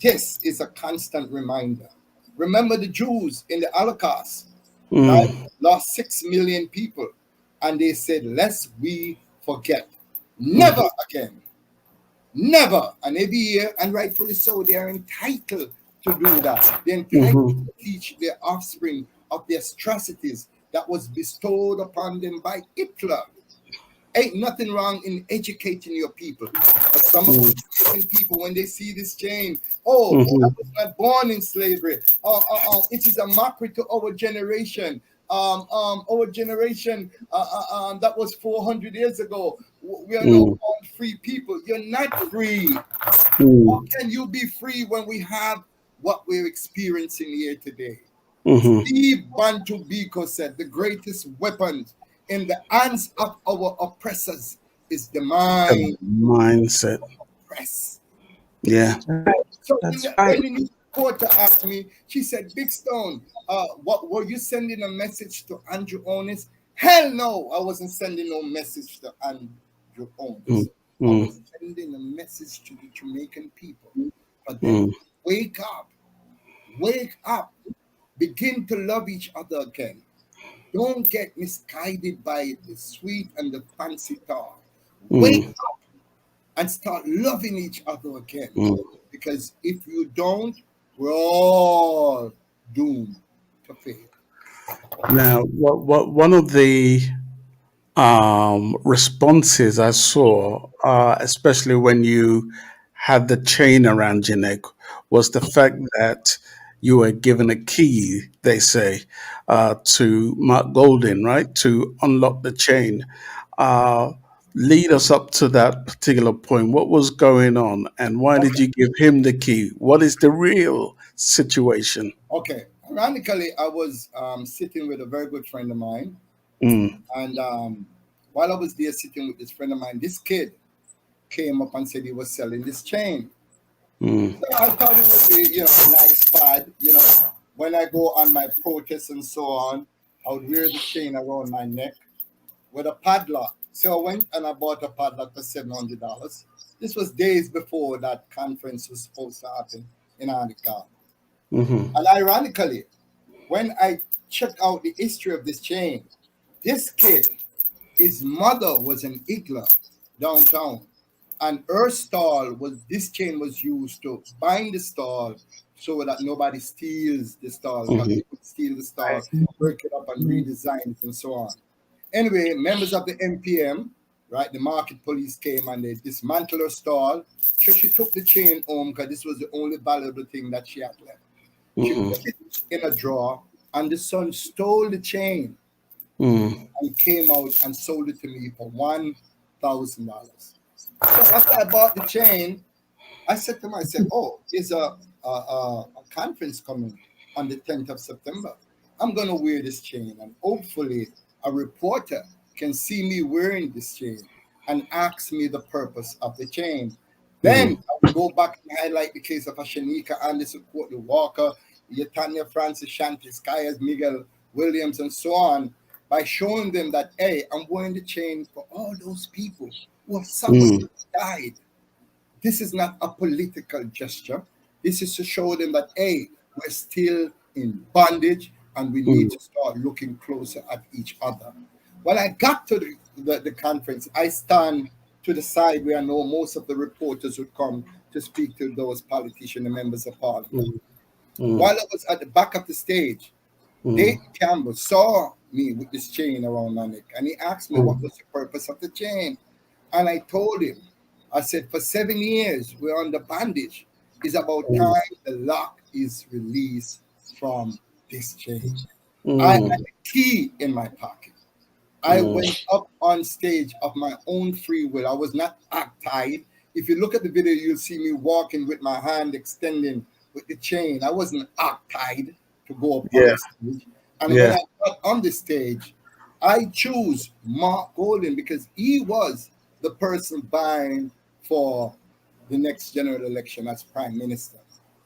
This is a constant reminder. Remember the Jews in the Holocaust, right? Lost 6 million people. And they said, "Lest we forget. Never again. Never." And every year, and rightfully so, they are entitled to do that. They're entitled to teach their offspring of the atrocities that was bestowed upon them by Hitler. Ain't nothing wrong in educating your people. But some of the American people, when they see this chain, I was not born in slavery. It is a mockery to our generation. Our generation that was 400 years ago. We are now born free people. You're not free. How can you be free when we have what we're experiencing here today? Steve Bantu Biko said, "The greatest weapon in the hands of our oppressors is the mind." Mindset. Oppress. Yeah. So when the reporter asked me, she said, "Big Stone, what were you sending a message to Andrew Onis?" Hell no, I wasn't sending no message to Andrew Onis. I was sending a message to the Jamaican people. But then wake up, begin to love each other again. Don't get misguided by the sweet and the fancy talk. Wake up and start loving each other again. Because if you don't, we're all doomed to fail. Now, one of the responses I saw, especially when you had the chain around your neck, was the fact that you were given a key, they say, to Mark Golding, right, to unlock the chain. Lead us up to that particular point. What was going on, and why did you give him the key? What is the real situation? Okay. Ironically, I was sitting with a very good friend of mine. And while I was there sitting with this friend of mine, this kid came up and said he was selling this chain. So I thought it would be, a nice fad. When I go on my protests and so on, I would wear the chain around my neck with a padlock. So I went and I bought a padlock for $700. This was days before that conference was supposed to happen in Annika. And ironically, when I checked out the history of this chain, this kid, his mother was an Igla downtown. And her stall this chain was used to bind the stall so that nobody steals the stall. They could steal the stall, break it up and redesign it and so on. Anyway, members of the MPM, right, the market police came and they dismantled her stall. So she took the chain home because this was the only valuable thing that she had left. She put it in a drawer and the son stole the chain and came out and sold it to me for $1,000. So after I bought the chain, I said to myself, there's a conference coming on the 10th of September. I'm going to wear this chain, and hopefully a reporter can see me wearing this chain and ask me the purpose of the chain. Then I would go back and highlight the case of Shanika Anderson, Courtney Walker, Yatanya Francis, Shanti Skyers, Miguel Williams, and so on, by showing them that, hey, I'm wearing the chain for all those people who have suffered and died. This is not a political gesture. This is to show them that, hey, we're still in bondage and we need to start looking closer at each other. When I got to the conference, I stand to the side where I know most of the reporters would come to speak to those politicians and members of parliament. While I was at the back of the stage, Dave Campbell saw me with this chain around my neck, and he asked me what was the purpose of the chain. And I told him, I said, for 7 years, we're under bondage. It's about time the lock is released from this chain. I had a key in my pocket. I went up on stage of my own free will. I was not tied. If you look at the video, you'll see me walking with my hand extending with the chain. I wasn't tied to go up on the stage. And when I got on the stage, I choose Mark Golden because he was the person vying for the next general election as prime minister.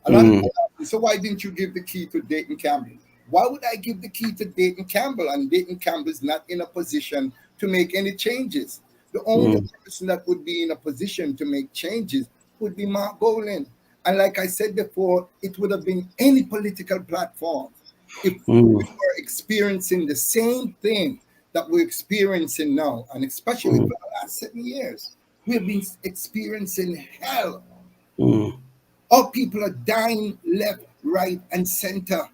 A lot of people ask me, so why didn't you give the key to Dayton Campbell? Why would I give the key to Dayton Campbell? And Dayton Campbell is not in a position to make any changes. The only person that would be in a position to make changes would be Mark Golden. And like I said before, it would have been any political platform. If we were experiencing the same thing that we're experiencing now, and especially for the last 7 years, we've been experiencing hell. Our people are dying left, right, and center.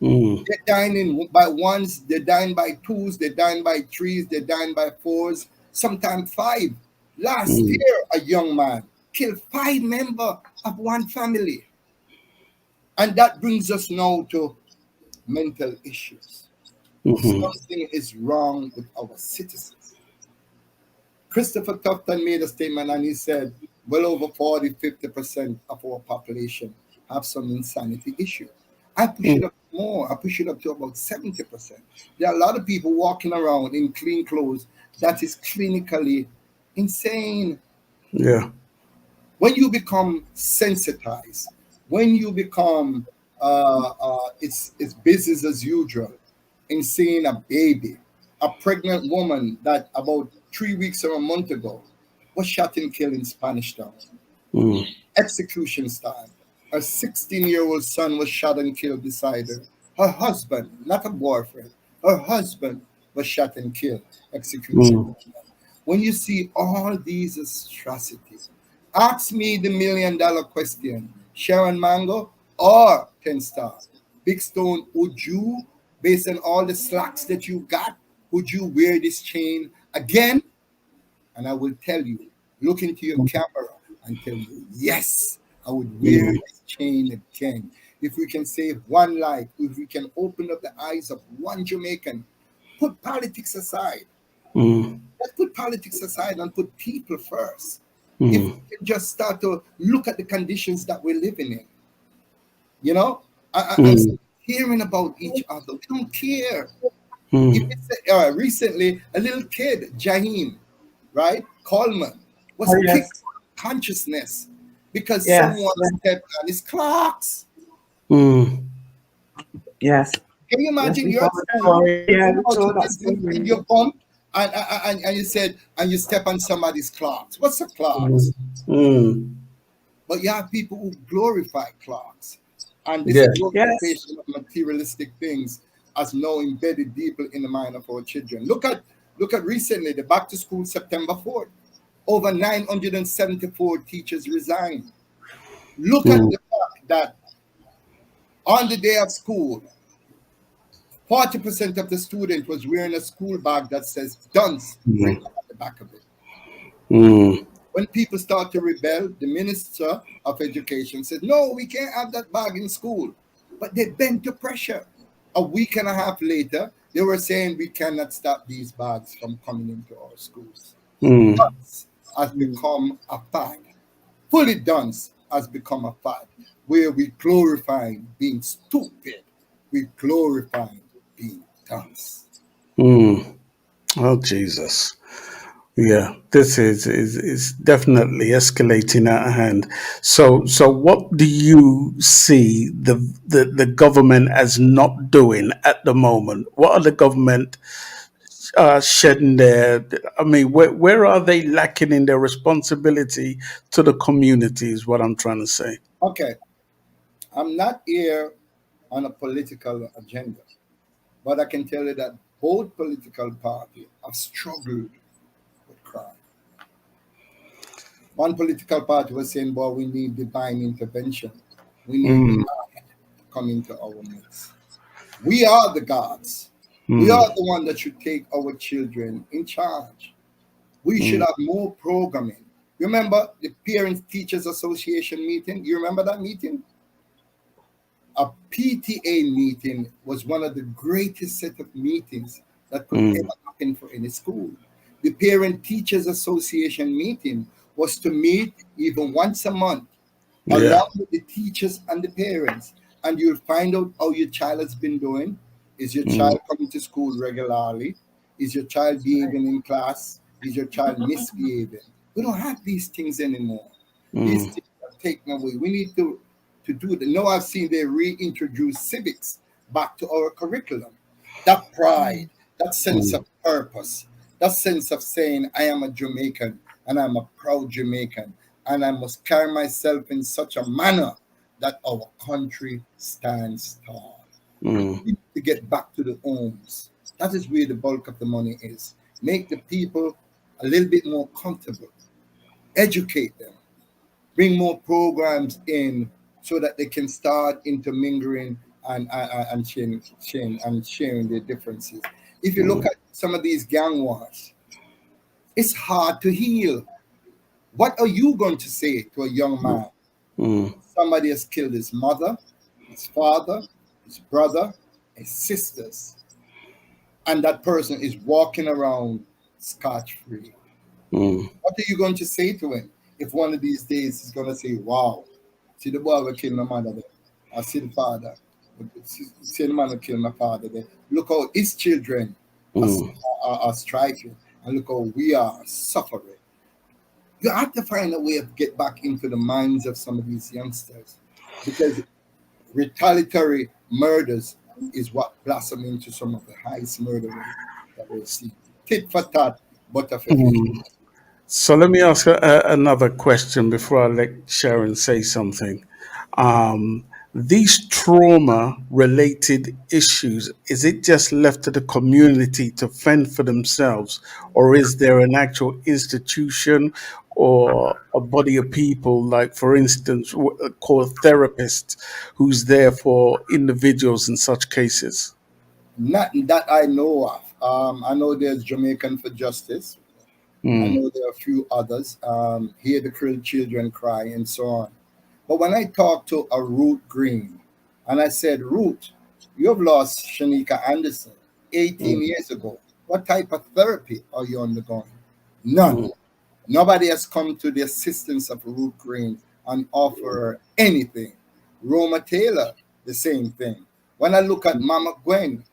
They're dying by ones, they're dying by twos, they're dying by threes, they're dying by fours, sometimes 5. Last year, a young man killed 5 members of one family. And that brings us now to mental issues. Something is wrong with our citizens. Christopher Tufton made a statement and he said, well over 40-50% of our population have some insanity issue. I push it up more. I push it up to about 70%. There are a lot of people walking around in clean clothes that is clinically insane. Yeah. When you become sensitized, when you become it's business as usual in seeing a baby, a pregnant woman that about 3 weeks or a month ago was shot and killed in Spanish Town. Execution style. Her 16-year-old son was shot and killed beside her. Her husband, not a boyfriend, her husband was shot and killed. Execution. When you see all these atrocities, ask me the $1 million question. Sharon Mango or 10 Star? Big Stone, would you, based on all the slacks that you got, would you wear this chain again? And I will tell you, look into your camera and tell you, yes, I would wear this chain again. If we can save one life, if we can open up the eyes of one Jamaican, put politics aside. Let's put politics aside and put people first. If we can just start to look at the conditions that we're living in, you know, and hearing about each other. We don't care. Recently, a little kid, Jaheim, right, Coleman, was kicked consciousness because someone stepped on his clocks. Yes. Can you imagine your bump and you said, and you step on somebody's clocks? What's a clocks? But you have people who glorify clocks. And this glorification of materialistic things as now embedded deeply in the mind of our children. Look at recently, the back to school September 4th. Over 974 teachers resigned. Look at the fact that on the day of school, 40% of the student was wearing a school bag that says dunce written at the back of it. When people start to rebel, the Minister of Education said, no, we can't have that bag in school. But they bent to pressure. A week and a half later, they were saying we cannot stop these bags from coming into our schools. Dunce has become a fad. Fully dunce has become a fad, where we glorify being stupid. We glorify being dunce. Oh, Jesus. Yeah, this is definitely escalating out of hand. So what do you see the government as not doing at the moment? What are the government shedding their? I mean, where are they lacking in their responsibility to the community? Is what I'm trying to say. Okay, I'm not here on a political agenda, but I can tell you that both political parties have struggled with crime. One political party was saying, "Boy, we need divine intervention. We need Mm, God to come into our midst. We are the gods. We mm, are the one that should take our children in charge. We should mm, have more programming." Remember the Parents Teachers Association meeting? You remember that meeting? A PTA meeting was one of the greatest set of meetings that could mm. ever happen for any school. The Parent Teachers Association meeting was to meet even once a month, Yeah. along with the teachers and the parents, and you'll find out how your child has been doing. Is your Mm, child coming to school regularly? Is your child behaving in class? Is your child misbehaving? We don't have these things anymore. These mm, things are taken away. We need to do that. Now I've seen they reintroduce civics back to our curriculum. That pride, that sense mm, of purpose, that sense of saying, I am a Jamaican and I'm a proud Jamaican, and I must carry myself in such a manner that our country stands tall. mm, We need to get back to the homes. That is where the bulk of the money is. Make the people a little bit more comfortable, educate them, bring more programs in so that they can start intermingling and sharing their differences. If you look mm, at some of these gang wars, it's hard to heal. What are you going to say to a young man? mm, Somebody has killed his mother, his father, his brother, his sisters, and that person is walking around scotch free. mm, What are you going to say to him if one of these days he's going to say, wow, see the boy will kill my mother there. I see the father. See the man will kill my father there. Look how his children are, mm. are striking, and look how we are suffering. You have to find a way of get back into the minds of some of these youngsters, because retaliatory murders is what blossom into some of the highest murder rates that we've seen. Tit for tat, butter for fish. So let me ask another question before I let Sharon say something. Um, these trauma-related issues, is it just left to the community to fend for themselves, or is there an actual institution or a body of people, like for instance, called therapists, who's there for individuals in such cases? Not that I know of. I know there's Jamaican for Justice. I Mm, know there are a few others. Hear the Children Cry and so on. But when I talked to a Ruth Green, and I said, Ruth, you have lost Shanika Anderson 18 mm, years ago. What type of therapy are you undergoing? None. mm, Nobody has come to the assistance of Ruth Green and offer her anything. Roma Taylor, the same thing. When I look at Mama Gwendolyn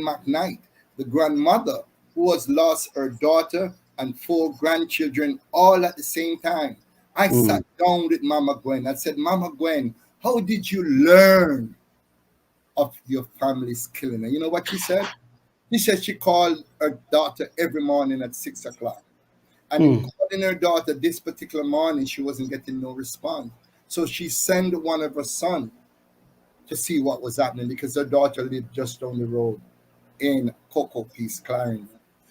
McKnight, the grandmother who has lost her daughter and 4 grandchildren all at the same time, I mm, sat down with Mama Gwen. I said, Mama Gwen, how did you learn of your family's killing? And you know what she said? She said she called her daughter every morning at 6 o'clock. And in mm, calling her daughter this particular morning, she wasn't getting no response. So she sent one of her son to see what was happening, because her daughter lived just down the road in Cocoa Peace, Clarendon.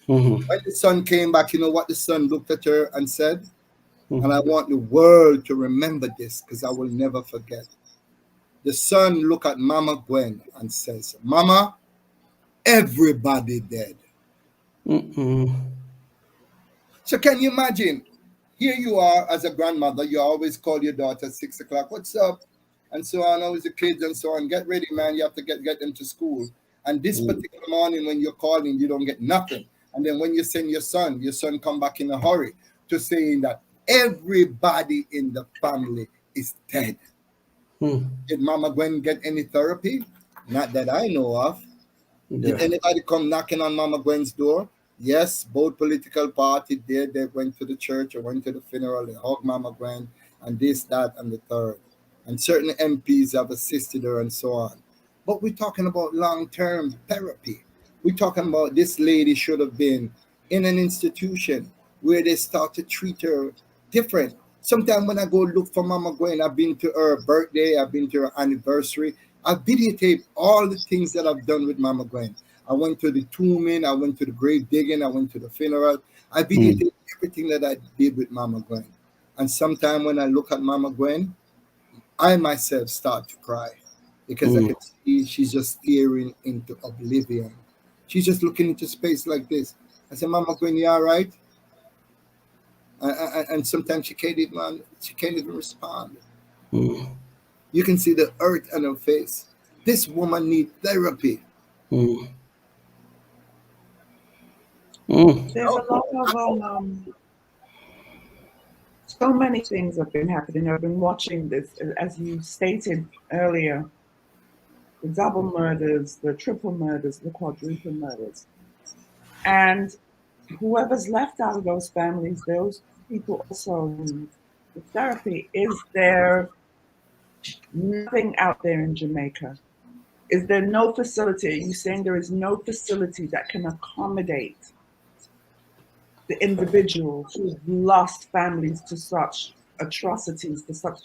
mm, When the son came back, you know what the son looked at her and said? And mm, I want the world to remember this, because I will never forget. The son looked at Mama Gwen and says, Mama, everybody dead. mm, So can you imagine? Here you are as a grandmother, you always call your daughter at 6 o'clock, what's up? And so on, how's the kids and so on. Get ready, man. You have to get them to school. And this mm, particular morning when you're calling, you don't get nothing. And then when you send your son come back in a hurry to saying that everybody in the family is dead. mm. Did Mama Gwen get any therapy? Not that I know of. Did Yeah. anybody come knocking on Mama Gwen's door? Yes, both political parties there, they went to the church or went to the funeral, they hugged Mama Gwen, and this, that, and the third. And certain MPs have assisted her and so on. But we're talking about long-term therapy. We're talking about this lady should have been in an institution where they start to treat her different. Sometimes when I go look for Mama Gwen, I've been to her birthday, I've been to her anniversary. I videotape all the things that I've done with Mama Gwen. I went to the tombing, I went to the grave digging, I went to the funeral. I videotaped everything that I did with Mama Gwen. And sometimes when I look at Mama Gwen, I myself start to cry because I can see she's just staring into oblivion. She's just looking into space like this. I said, Mama Gwen, you all right? And sometimes she can't even respond. You can see the hurt on her face. This woman needs therapy. There's a lot of so many things have been happening. I've been watching this, as you stated earlier, the double murders, the triple murders, the quadruple murders. And whoever's left out of those families, those people also need the therapy. Is there nothing out there in Jamaica? Is there no facility? Are you saying there is no facility that can accommodate the individuals who've lost families to such atrocities, to such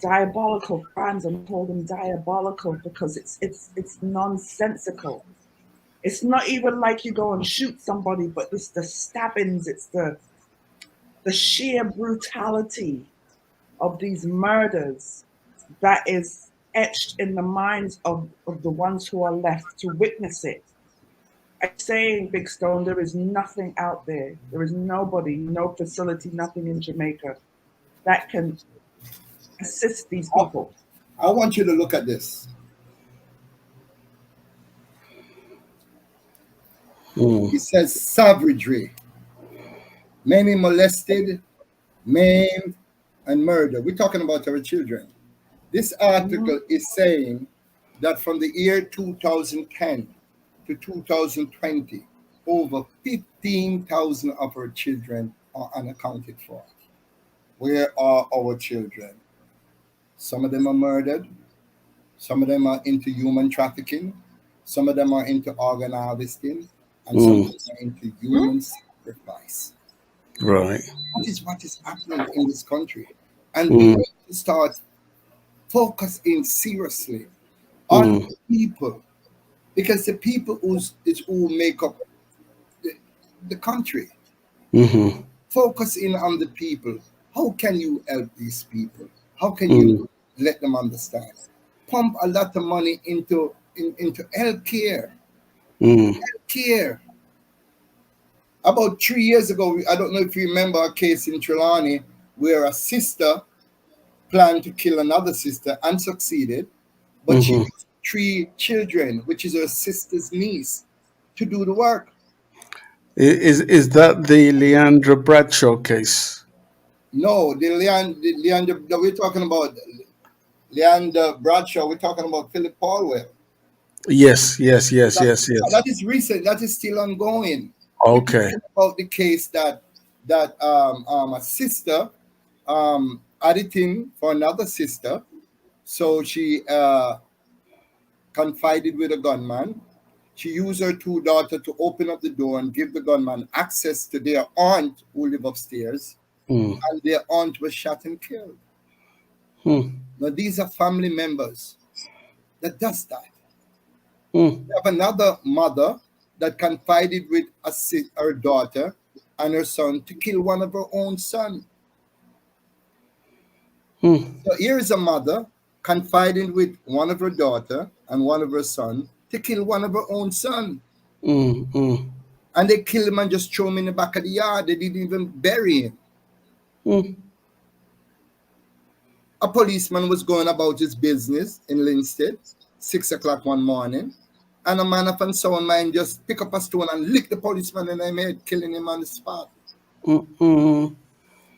diabolical crimes? And call them diabolical because it's nonsensical. It's not even like you go and shoot somebody, but it's the stabbings, it's the sheer brutality of these murders that is etched in the minds of the ones who are left to witness it. I'm saying, Big Stone, there is nothing out there. There is nobody, no facility, nothing in Jamaica that can assist these people. I want you to look at this. It says savagery. Many molested, maimed, and murdered. We're talking about our children. This article is saying that from the year 2010 to 2020, over 15,000 of our children are unaccounted for. Where are our children? Some of them are murdered. Some of them are into human trafficking. Some of them are into organ harvesting. And some of them are into human sacrifice. Right. What is happening in this country? And we need to start focusing seriously on people, because the people who make up the country. Focusing on the people. How can you help these people? How can you let them understand? Pump a lot of money into health care. Health care. About 3 years ago, I don't know if you remember a case in Trelawney where a sister planned to kill another sister and succeeded, but she used 3 children, which is her sister's niece, to do the work. Is that the Leandra Bradshaw case? No, the Leander that we're talking about, Leander Bradshaw, we're talking about Philip Paulwell. Yes. That is recent. That is still ongoing. Okay. About the case that a sister auditing for another sister, so she confided with a gunman. She used her 2 daughters to open up the door and give the gunman access to their aunt who live upstairs, and their aunt was shot and killed. Now these are family members that does that. We have another mother that confided with her daughter and her son to kill one of her own son. So here is a mother confiding with one of her daughter and one of her son to kill one of her own son. And they killed him and just threw him in the back of the yard. They didn't even bury him. A policeman was going about his business in Linstead, 6 o'clock one morning, and a man of unsound mind just pick up a stone and lick the policeman in the head, killing him on the spot.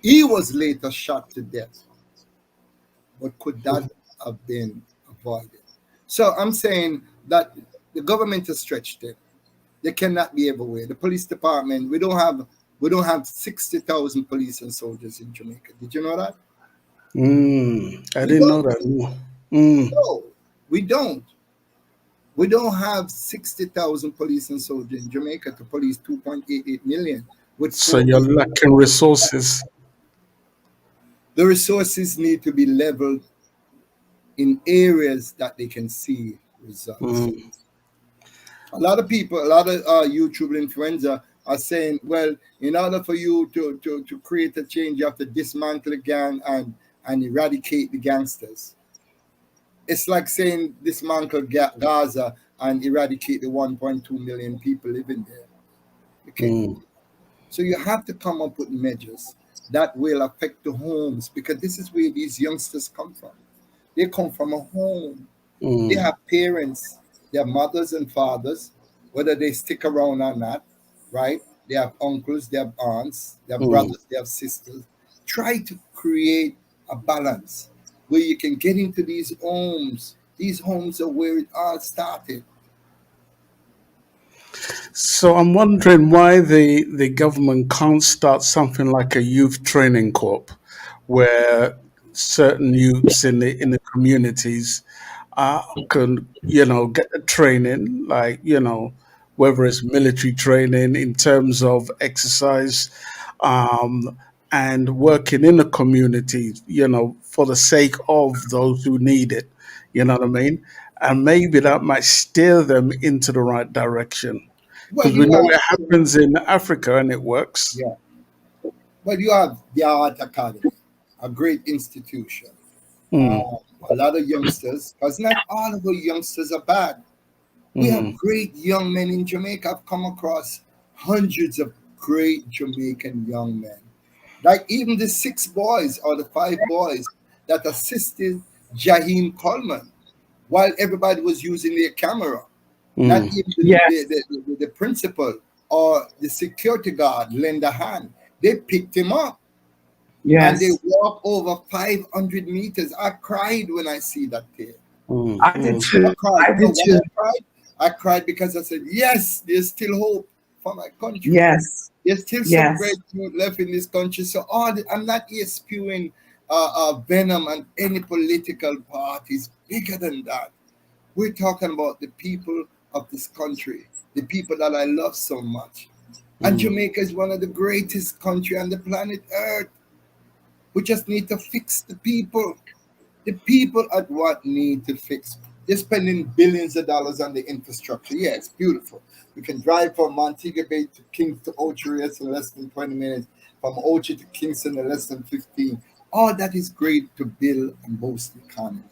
He was later shot to death. But could that have been avoided? So I'm saying that the government has stretched it. They cannot be everywhere. The police department, we don't have 60,000 police and soldiers in Jamaica. Did you know that? I We didn't know don't. that. Mm. No, we don't. We don't have 60,000 police and soldiers in Jamaica to police 2.88 million with So 4 you're billion. lacking resources. The resources need to be leveled in areas that they can see results. Mm. A lot of people, a lot of YouTube influencers are saying, well, in order for you to create a change, you have to dismantle the gang and eradicate the gangsters. It's like saying dismantle Gaza and eradicate the 1.2 million people living there. Okay. Mm. So you have to come up with measures that will affect the homes, because this is where these youngsters come from. They come from a home. They have parents, they have mothers and fathers, whether they stick around or not, right? They have uncles, they have aunts, they have brothers, they have sisters. Try to create a balance where you can get into these homes. These homes are where it all started. So I'm wondering why the government can't start something like a youth training corps, where certain youths in the communities can get the training, like whether it's military training in terms of exercise, and working in the community, for the sake of those who need it. You know what I mean? And maybe that might steer them into the right direction. Well, Because we you know have, it happens in Africa and it works. yeah. Well, you have the Art Academy, a great institution. Mm, A lot of youngsters, because not all of our youngsters are bad. We have great young men in Jamaica. I've come across hundreds of great Jamaican young men. Like even the 6 boys or the 5 boys that assisted Jaheim Coleman while everybody was using their camera. Not mm, even Yes. the principal or the security guard lend a hand. They picked him up and they Yes. walked over 500 meters. I cried when I see that there. I did mm. too. I cried. I You know did why too. I cried? I cried because I said, yes, there's still hope for my country. Yes. There's still some Yes. great youth left in this country. So I'm not here spewing venom and any political parties. Bigger than that. We're talking about the people of this country, the people that I love so much. And Jamaica is one of the greatest country on the planet Earth. We just need to fix the people. The people at what need to fix. They're spending billions of dollars on the infrastructure. Yeah, it's beautiful. We can drive from Montego Bay to Kingston to Ocho in less than 20 minutes, from Ocho to Kingston in less than 15. All that is great to build and boost the economy.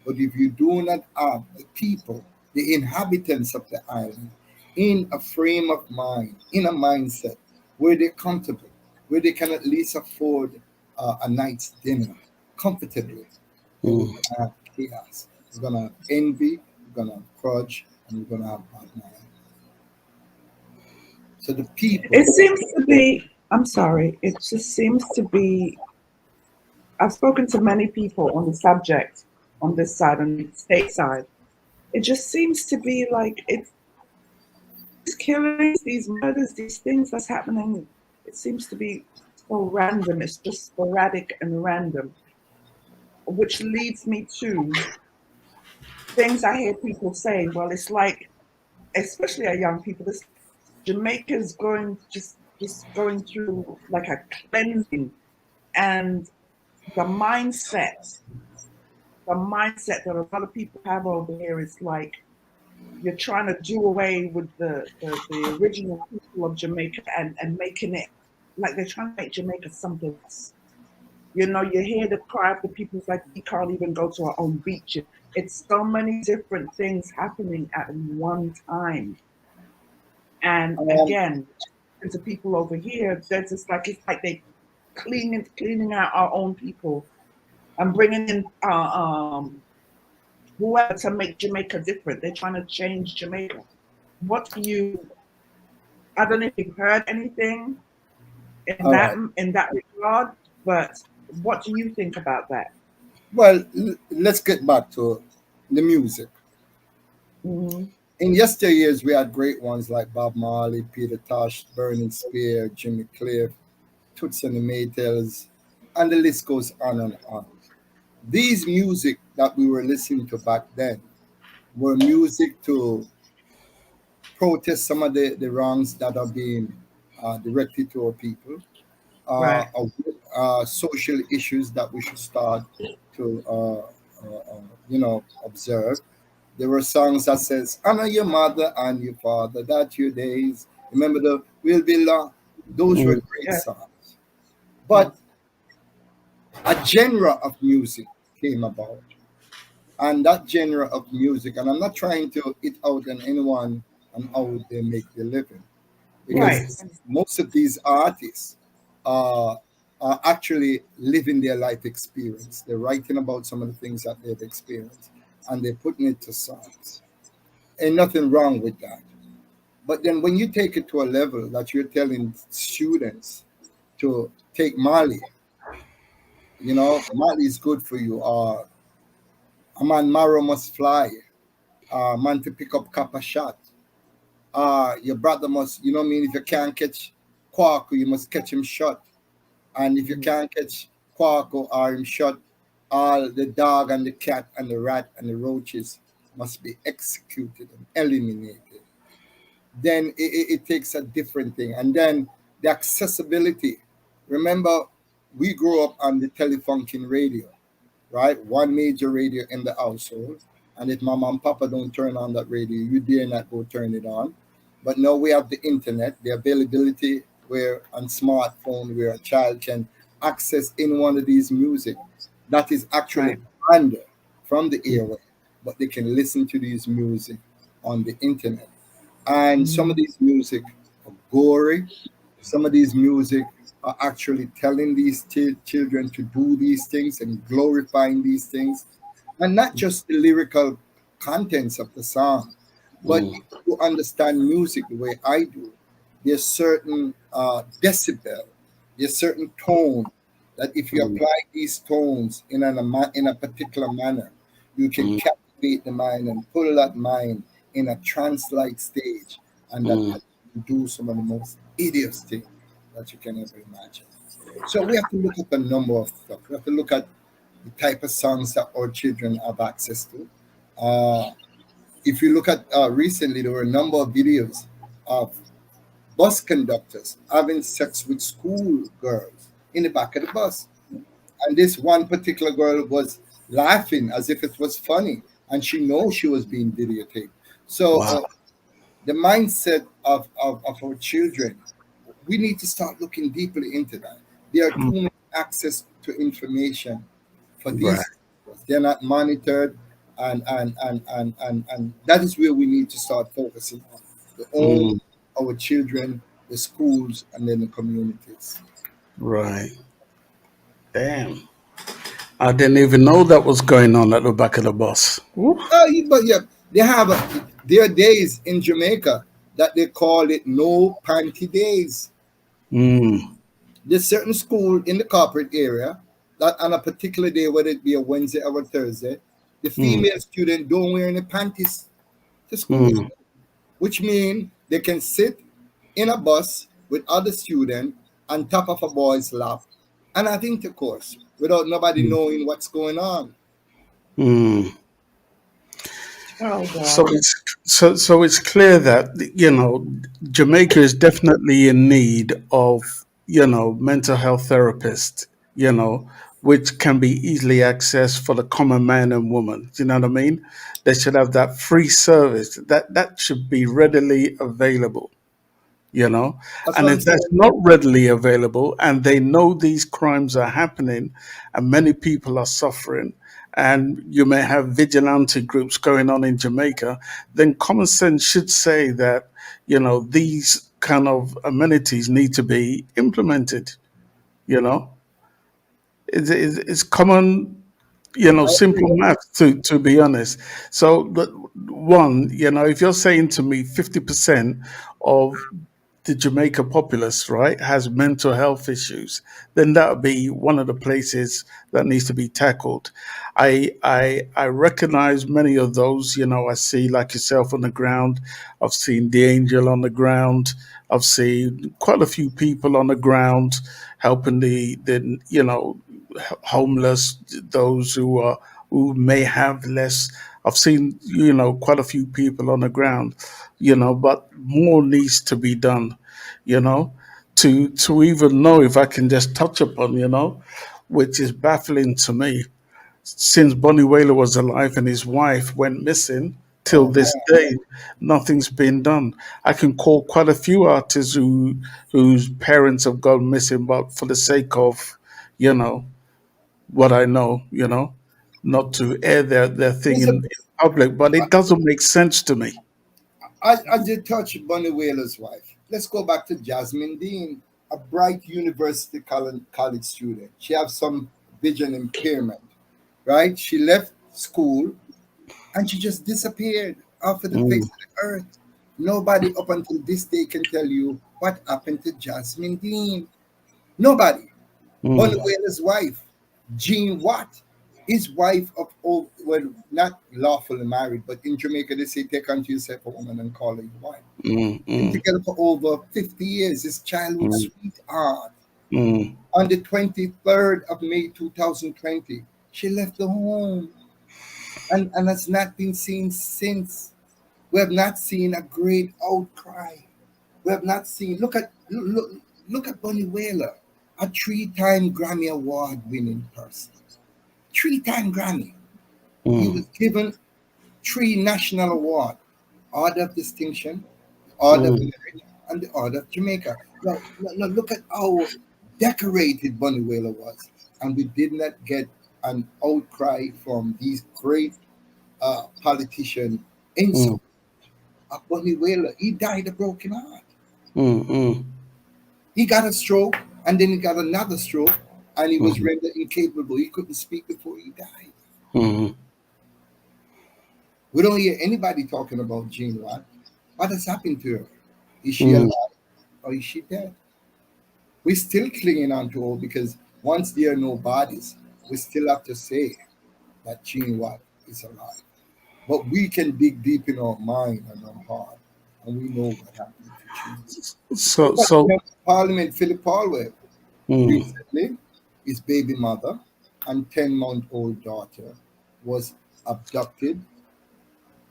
But if you do not have the people, the inhabitants of the island, in a frame of mind, in a mindset where they're comfortable, where they can at least afford a night's dinner comfortably, then we're going to have chaos. We're going to have envy, we're going to have grudge, and we're going to have bad mind. So the people. It seems to be, I'm sorry, it just seems to be, I've spoken to many people on the subject on this side, on the state side. It just seems to be like it's killings, these murders, these things that's happening. It seems to be so random. It's just sporadic and random, which leads me to things I hear people say. Well, it's like, especially our young people, this Jamaica's going just going through like a cleansing, and the mindset that a lot of people have over here is like you're trying to do away with the original people of Jamaica and making it like they're trying to make Jamaica something else. You know, you hear the cry of the people like we can't even go to our own beach. It's so many different things happening at one time. And again, to people over here, there's just like it's like they cleaning out our own people and bringing in whoever to make Jamaica different. They're trying to change Jamaica. What do you? I don't know if you've heard anything in that regard, but what do you think about that? Well, let's get back to the music. Mm-hmm. In yesteryears, we had great ones like Bob Marley, Peter Tosh, Burning Spear, Jimmy Cliff, Toots and the Maytals, and the list goes on and on. These music that we were listening to back then were music to protest some of the wrongs that are being directed to our people, Right. social issues that we should start to, observe. There were songs that says, "Honor your mother and your father, that your days." Remember the "Will be long." Those were great Yeah. songs. But a genre of music came about, and that genre of music, and I'm not trying to hit out on anyone on how they make their living, Right. because most of these artists are, are actually living their life experience. They're writing about some of the things that they've experienced, and they're putting it to songs. Ain't nothing wrong with that. But then when you take it to a level that you're telling students to take Mali, Mali is good for you, or a man marrow must fly, man to pick up cap a shot, your brother must, you know what I mean, if you can't catch Quarko, you must catch him shot. And if you can't catch Quarko or him shot, all the dog and the cat and the rat and the roaches must be executed and eliminated. Then it takes a different thing. And then the accessibility. Remember, we grew up on the telefunken radio, right? One major radio in the household. And if mama and papa don't turn on that radio, you dare not go turn it on. But now we have the internet, the availability where on smartphone, where a child can access any one of these music that is actually banned from the airway, but they can listen to these music on the internet. And some of these music are gory. Some of these music are actually telling these children to do these things and glorifying these things. And not just the lyrical contents of the song, but if you understand music the way I do, there's certain decibel, there's certain tone that if you apply these tones in a particular manner, you can captivate the mind and pull that mind in a trance-like stage, and that can do some of the most hideous things that you can ever imagine. So we have to look at a number of stuff. We have to look at the type of songs that our children have access to. If you look at recently, there were a number of videos of bus conductors having sex with school girls in the back of the bus. And this one particular girl was laughing as if it was funny, and she knows she was being videotaped. So the mindset of our children, we need to start looking deeply into that. There are too much access to information for these. They're not monitored, and that is where we need to start focusing on the own, our children, the schools, and then the communities. Right. Damn. I didn't even know that was going on at the back of the bus. But yeah, they have there are days in Jamaica that they call it no panty days. There's certain school in the corporate area that on a particular day, whether it be a Wednesday or a Thursday, the female student don't wear any panties to school, which means they can sit in a bus with other students on top of a boy's lap and have intercourse without nobody knowing what's going on. Oh, God. So it's clear that Jamaica is definitely in need of mental health therapists, which can be easily accessed for the common man and woman. You know what I mean? They should have that free service that should be readily available. That's And what I'm if that's saying. not readily available, and they know these crimes are happening and many people are suffering, and you may have vigilante groups going on in Jamaica, then common sense should say that these kind of amenities need to be implemented. It's common, simple math, to be honest. So, but one, if you're saying to me 50% of the Jamaica populace, right, has mental health issues, then that would be one of the places that needs to be tackled. I recognize many of those. I see like yourself on the ground. I've seen the angel on the ground. I've seen quite a few people on the ground helping the homeless, those who may have less. I've seen quite a few people on the ground, but more needs to be done, you know, to even know, if I can just touch upon, which is baffling to me. Since Bonnie Whaler was alive and his wife went missing, till Oh this man. day, nothing's been done. I can call quite a few artists whose parents have gone missing, but for the sake of, you know, what I know, not to air their thing There's a, in public, but it doesn't make sense to me. I did touch Bonnie Whaler's wife. Let's go back to Jasmine Dean, a bright university college student. She has some vision impairment, right? She left school and she just disappeared off of the face Mm, of the earth. Nobody up until this day can tell you what happened to Jasmine Dean. Nobody. Bonnie mm, Whaler's wife, Jean Watt, his wife of well, not lawfully married, but in Jamaica they say take unto yourself a woman and call her your wife. mm, Been mm, together for over 50 years, his childhood mm, sweetheart. mm, On the 23rd of May 2020, she left the home and has not been seen since. We have not seen a great outcry. We have not seen, look at Bonnie Whaler, a three-time Grammy Award winning person. Three-time Grammy. He was mm, given three national awards: Order of Distinction, Order of mm, Merit, and the Order of Jamaica. Now look at how decorated Bonnie Whaler was. And we did not get an outcry from these great politicians in mm, support of Bonnie Whaler. He died a broken heart. mm, mm, He got a stroke, and then he got another stroke, and he was mm, rendered incapable. He couldn't speak before he died. mm, We don't hear anybody talking about Jean Watt. What has happened to her? Is she mm, alive or is she dead? We're still clinging on to her because once there are no bodies, we still have to say that Jean Watt is alive. But we can dig deep in our mind and our heart, and we know what happened to Jean. So, But so, Parliament, Philip Palwell, mm, recently, his baby mother and 10-month-old daughter was abducted.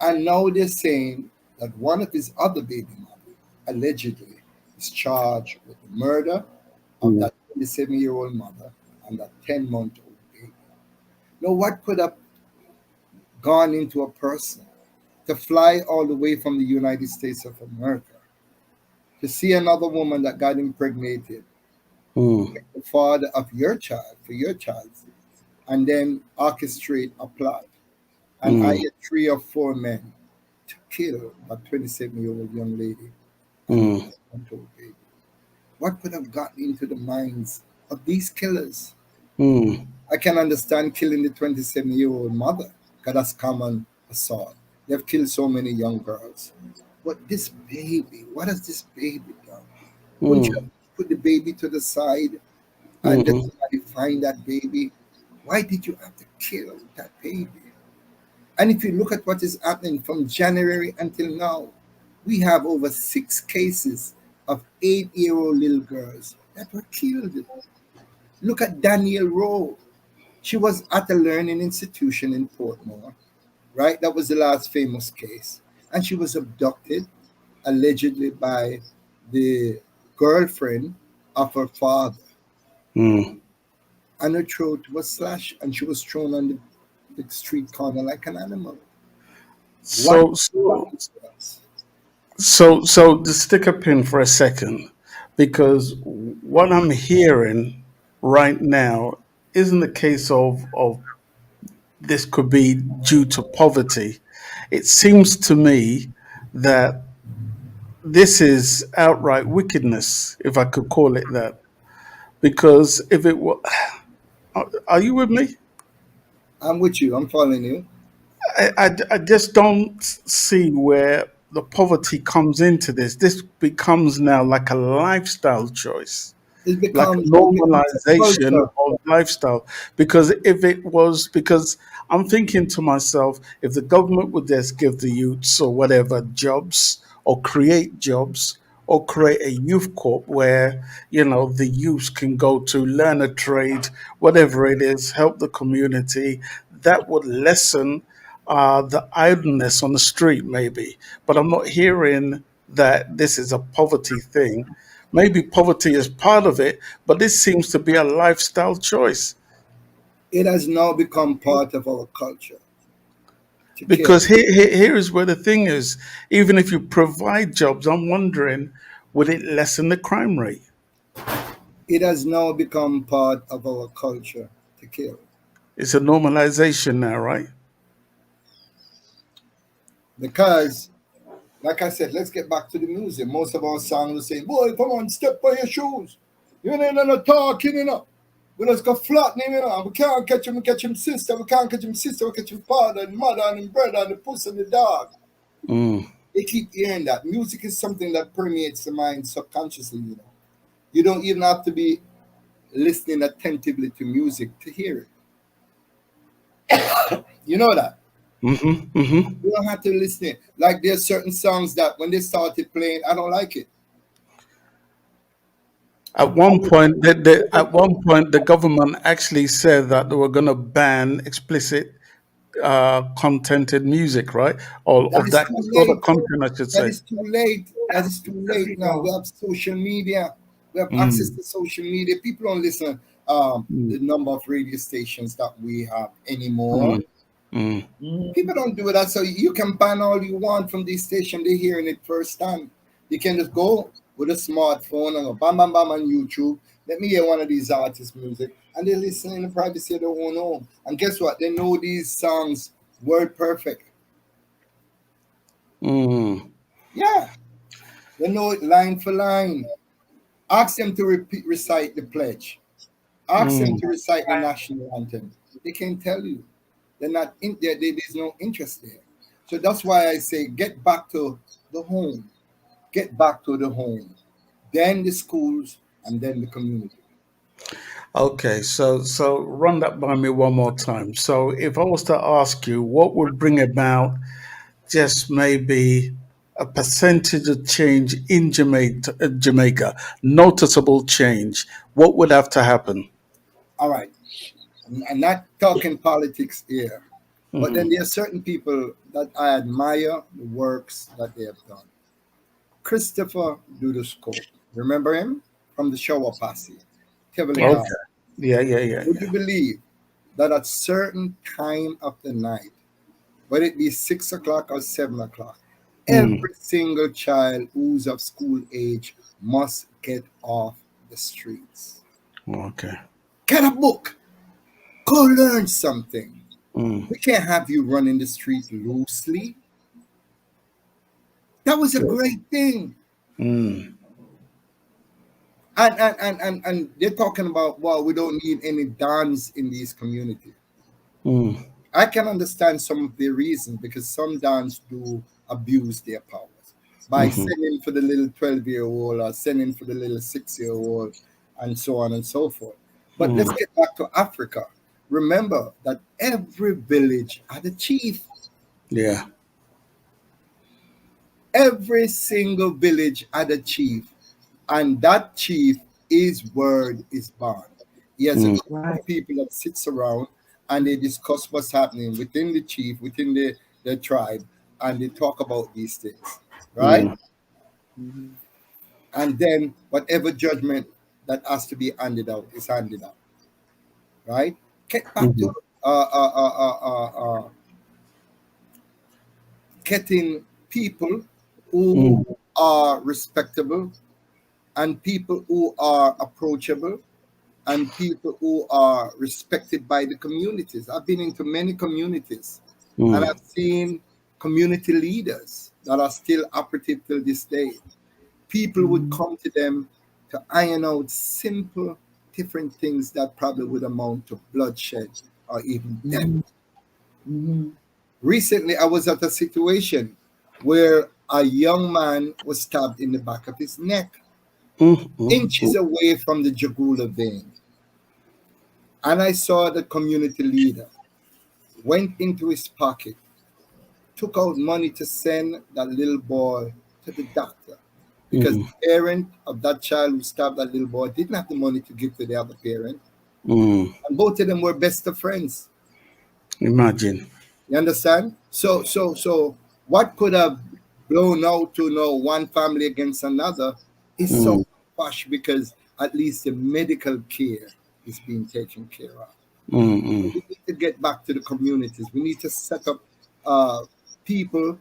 And now they're saying that one of his other baby mothers allegedly is charged with the murder of mm, that 27-year-old mother and that 10-month-old baby. Now, what could have gone into a person to fly all the way from the United States of America to see another woman that got impregnated, mm, the father of your child, for your child, and then orchestrate a plot and mm, hire 3 or 4 men to kill a 27-year-old young lady and a mm, 10-month-old baby? What could have gotten into the minds of these killers? mm, I can understand killing the 27-year-old mother because that's common assault. They've killed so many young girls. But this baby, what has this baby done? Wouldn't you have mm, put the baby to the side and let mhm, somebody find that baby? Why did you have to kill that baby? And if you look at what is happening from January until now, we have over 6 cases of 8-year-old little girls that were killed. Look at Danielle Rowe. She was at a learning institution in Portmore, right? That was the last famous case. And she was abducted, allegedly by the girlfriend of her father. mm. And her throat was slashed and she was thrown on the street corner like an animal. What So, so, happened to us? so to stick a pin for a second, because what I'm hearing right now isn't a case of this could be due to poverty. It seems to me that this is outright wickedness, if I could call it that. Because if it were, are you with me? I'm with you. I'm following you. I just don't see where the poverty comes into this. This becomes now like a lifestyle choice, It like a becomes a normalization culture. of lifestyle. Because because I'm thinking to myself, if the government would just give the youths or whatever jobs, or create jobs, or create a youth corp where, the youths can go to learn a trade, whatever it is, help the community, that would lessen the idleness on the street, maybe. But I'm not hearing that this is a poverty thing. Maybe poverty is part of it, but this seems to be a lifestyle choice. It has now become part of our culture to kill. Because here is where the thing is. Even if you provide jobs, I'm wondering, would it lessen the crime rate? It has now become part of our culture to kill. It's a normalization now, right? Because, like I said, let's get back to the music. Most of our songs will say, boy, come on, step by your shoes. You know, no talking, We just go flattening, We can't catch him sister. We can't catch him sister. We catch him father and mother and him brother and the puss and the dog. They keep hearing that. Music is something that permeates the mind subconsciously, You don't even have to be listening attentively to music to hear it. You know that? You don't have to listen. Like there's certain songs that when they started playing, I don't like it. At one point, the government actually said that they were going to ban explicit contented music, right? Or That of is that too sort of late. content, I should That say. is too late. That is too late now. We have social media. We have access to social media. People don't listen the number of radio stations that we have anymore. People don't do that. So you can ban all you want from this station. They're hearing it first time. You can just go with a smartphone and go bam, bam, bam on YouTube. Let me hear one of these artists' music. And they listen in the privacy of their own home. And guess what? They know these songs word perfect. Yeah. They know it line for line. Ask them to recite the pledge. Ask them to recite the national anthem. They can't tell you. They're not in there. There's no interest there. So that's why I say get back to the home. Get back to the home. Then the schools and then the community. Okay, so run that by me one more time. So if I was to ask you, what would bring about just maybe a percentage of change in Jamaica, noticeable change, what would have to happen? All right. I'm not talking politics here, but then there are certain people that I admire the works that they have done. Christopher Dudoscope, remember him from the Shower Posse? Okay. Yeah. Would you believe that at certain time of the night, whether it be 6 o'clock or 7 o'clock, every single child who's of school age must get off the streets. Okay. Get a book. Go learn something. We can't have you running the street loosely. That was a great thing. And they're talking about, well, we don't need any dons in these communities. I can understand some of the reasons because some dons do abuse their powers by sending for the little 12-year-old or sending for the little 6-year-old and so on and so forth. But let's get back to Africa. Remember that every village had a chief. Yeah. Every single village had a chief. And that chief, his word is bond. He has a group of people that sits around and they discuss what's happening within the chief, within the tribe, and they talk about these things, right? And then whatever judgment that has to be handed out is handed out, right? Get back to getting people who are respectable and people who are approachable and people who are respected by the communities. I've been into many communities and I've seen community leaders that are still operative till this day. People would come to them to iron out simple, different things that probably would amount to bloodshed or even death. Recently, I was at a situation where a young man was stabbed in the back of his neck, inches away from the jugular vein. And I saw the community leader went into his pocket, took out money to send that little boy to the doctor. Because the parent of that child who stabbed that little boy didn't have the money to give to the other parent. And both of them were best of friends. Imagine. You understand? So what could have blown out to one family against another is so posh because at least the medical care is being taken care of. We need to get back to the communities. We need to set up people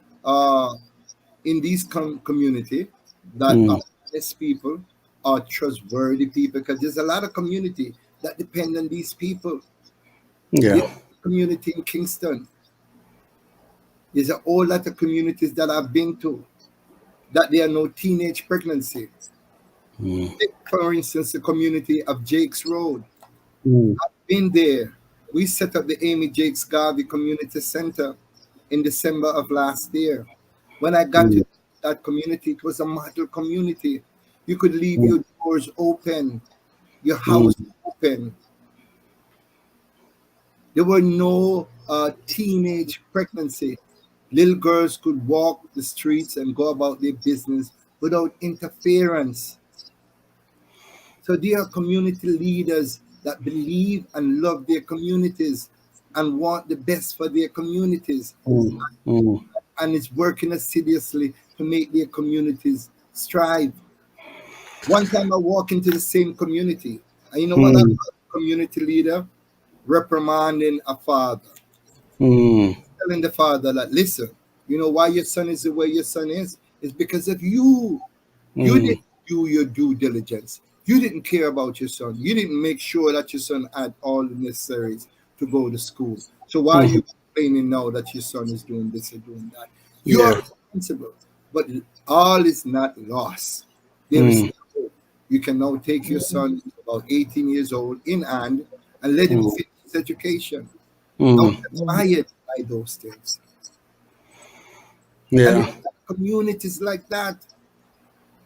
in these community that are honest people, are trustworthy people, because there's a lot of community that depend on these people. Yeah. Community in Kingston. There's a whole lot of communities that I've been to that there are no teenage pregnancy. For instance, the community of Jakes Road. I've been there. We set up the Amy Jakes Garvey Community Center in December of last year. When I got to that community, it was a model community. You could leave your doors open, your house open. There were no teenage pregnancy. Little girls could walk the streets and go about their business without interference. So there are community leaders that believe and love their communities and want the best for their communities. And it's working assiduously to make their communities strive. One time I walked into the same community, and you know what? I'm a community leader reprimanding a father, telling the father that, listen, you know why your son is the way your son is? It's because of you. You didn't do your due diligence. You didn't care about your son. You didn't make sure that your son had all the necessaries to go to school. So why are you complaining now that your son is doing this or doing that? You are responsible. But all is not lost. There is no hope. You can now take your son, about 18 years old, in hand and let him finish his education. I'm inspired by those things. And communities like that.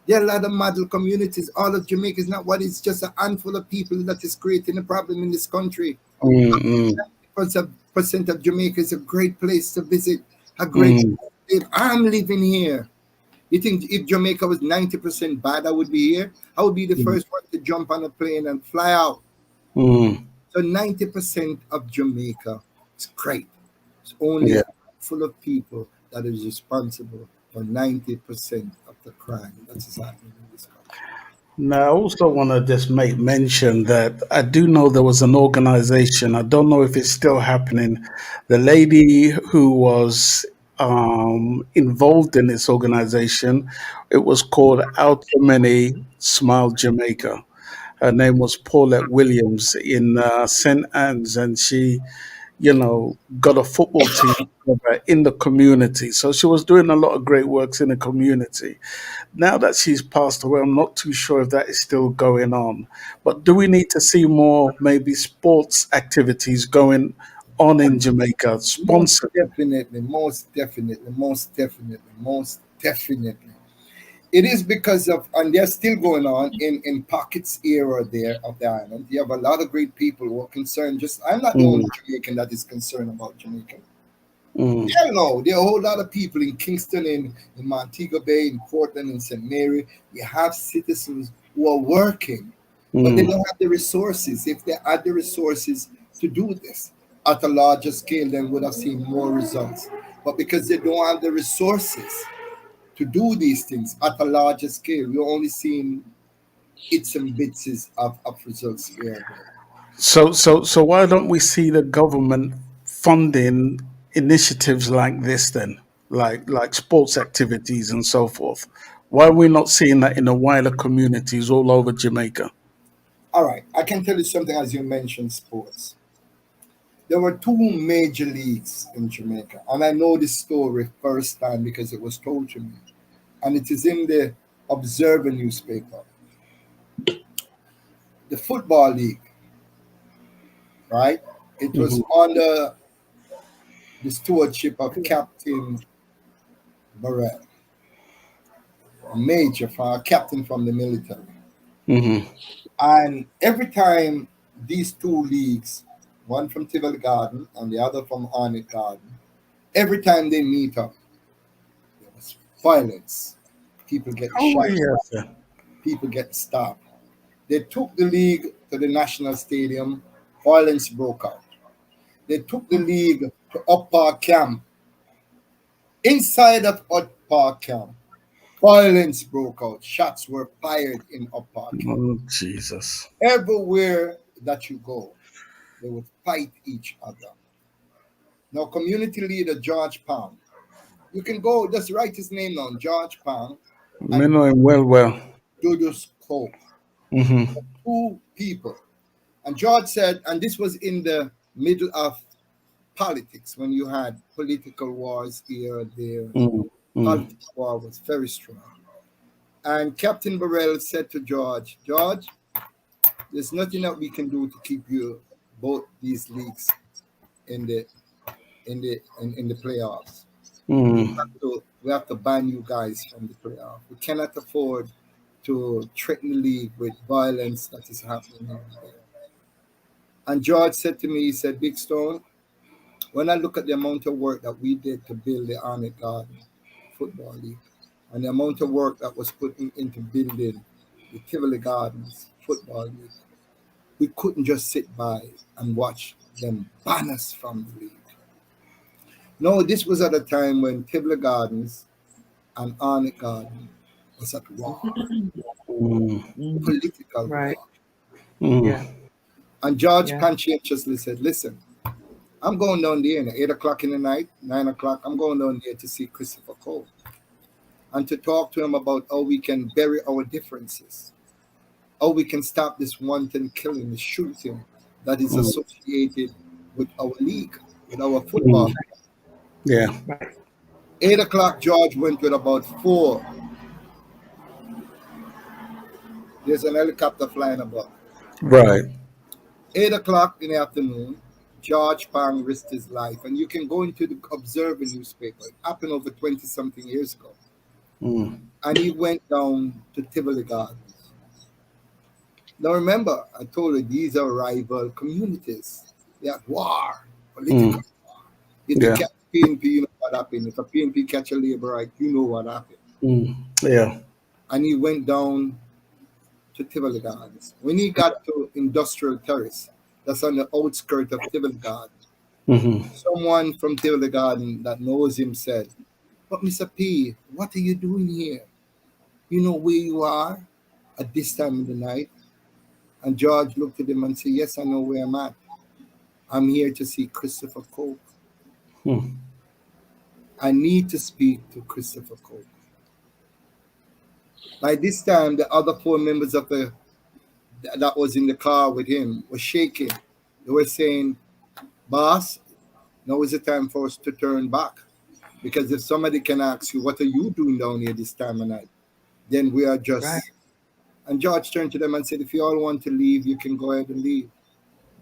There are a lot of model communities. All of Jamaica is not what it's just a handful of people that is creating a problem in this country. 90% of Jamaica is a great place to visit, a great place to live. I'm living here. You think if Jamaica was 90% bad, I would be here? I would be the first one to jump on a plane and fly out. So 90% of Jamaica is great. It's only a handful of people that is responsible for 90% of the crime that is happening in this country. Now, I also want to just make mention that I do know there was an organization, I don't know if it's still happening. The lady who was involved in this organization, it was called Out for Many, Smile Jamaica. Her name was Paulette Williams in St. Anne's, and she, got a football team in the community. So she was doing a lot of great works in the community. Now that she's passed away, I'm not too sure if that is still going on. But do we need to see more maybe sports activities going on in Jamaica? Sponsored? Most definitely. It is because of, and they're still going on in pockets here or there of the island. You have a lot of great people who are concerned. I'm not the only Jamaican that is concerned about Jamaica. Hell no, there are a whole lot of people in Kingston, in Montego Bay, in Portland, in St. Mary. We have citizens who are working, but they don't have the resources. If they had the resources to do this at a larger scale, then would have seen more results. But because they don't have the resources to do these things at a larger scale, we're only seeing bits and bits of results here. So why don't we see the government funding initiatives like this then, like sports activities and so forth? Why are we not seeing that in the wider communities all over Jamaica? All right, I can tell you something as you mentioned sports. There were two major leagues in Jamaica, and I know this story firsthand because it was told to me, and it is in the Observer newspaper. The Football League, right? It was under the stewardship of Captain Burrell. major, from a captain from the military. Mm-hmm. And every time these two leagues, one from Tivoli Garden and the other from Arnett Garden, every time they meet up, there was violence. People get shot. Yes, sir. People get stopped. They took the league to the National Stadium. Violence broke out. They took the league to Up Park Camp. Inside of Up Park Camp, violence broke out. Shots were fired in Up Park Camp. Oh, Jesus. Everywhere that you go, they would fight each other. Now, community leader George Pang, you can go, just write his name down, George Pang, I know him well. Dudus Cope. Mm-hmm. Two people. And George said, and this was in the middle of politics, when you had political wars here and there. Mm-hmm. Political war was very strong. And Captain Burrell said to George, there's nothing that we can do to keep you both these leagues in the playoffs. Mm-hmm. We have to ban you guys from the playoffs. We cannot afford to threaten the league with violence that is happening over there. And George said to me, he said, Big Stone, when I look at the amount of work that we did to build the Arnett Garden Football League and the amount of work that was put into building the Tivoli Gardens Football League, we couldn't just sit by and watch them ban us from the league. No, this was at a time when Tivoli Gardens and Arnett Garden was at war, political Right. war. Mm-hmm. Yeah. And George Yeah. conscientiously said, listen, I'm going down there at 8 o'clock in the night, 9 o'clock, I'm going down there to see Christopher Cole and to talk to him about how we can bury our differences, how we can stop this wanton killing, the shooting that is associated with our league, with our football. Yeah. 8 o'clock, George went with about 4. There's an helicopter flying above. Right. 8 o'clock in the afternoon, George Pang risked his life. And you can go into the Observer newspaper. It happened over 20-something years ago. Mm. And he went down to Tivoli Gardens. Now remember, I told you, these are rival communities. They are war, political war. If you catch PNP, you know what happened. If a PNP catch a laborite, you know what happened. Mm. Yeah. And he went down to Tivoli Gardens. When he got to Industrial Terrace, that's on the outskirts of Tivoli Garden, someone from Tivoli Garden that knows him said, but Mr. P, what are you doing here? You know where you are at this time of the night? And George looked at him and said, yes, I know where I'm at. I'm here to see Christopher Cole. I need to speak to Christopher Cole. By this time, the other 4 members of that was in the car with him were shaking. They were saying, boss, now is the time for us to turn back. Because if somebody can ask you, what are you doing down here this time of night? Then we are just... Right. And George turned to them and said, if you all want to leave, you can go ahead and leave.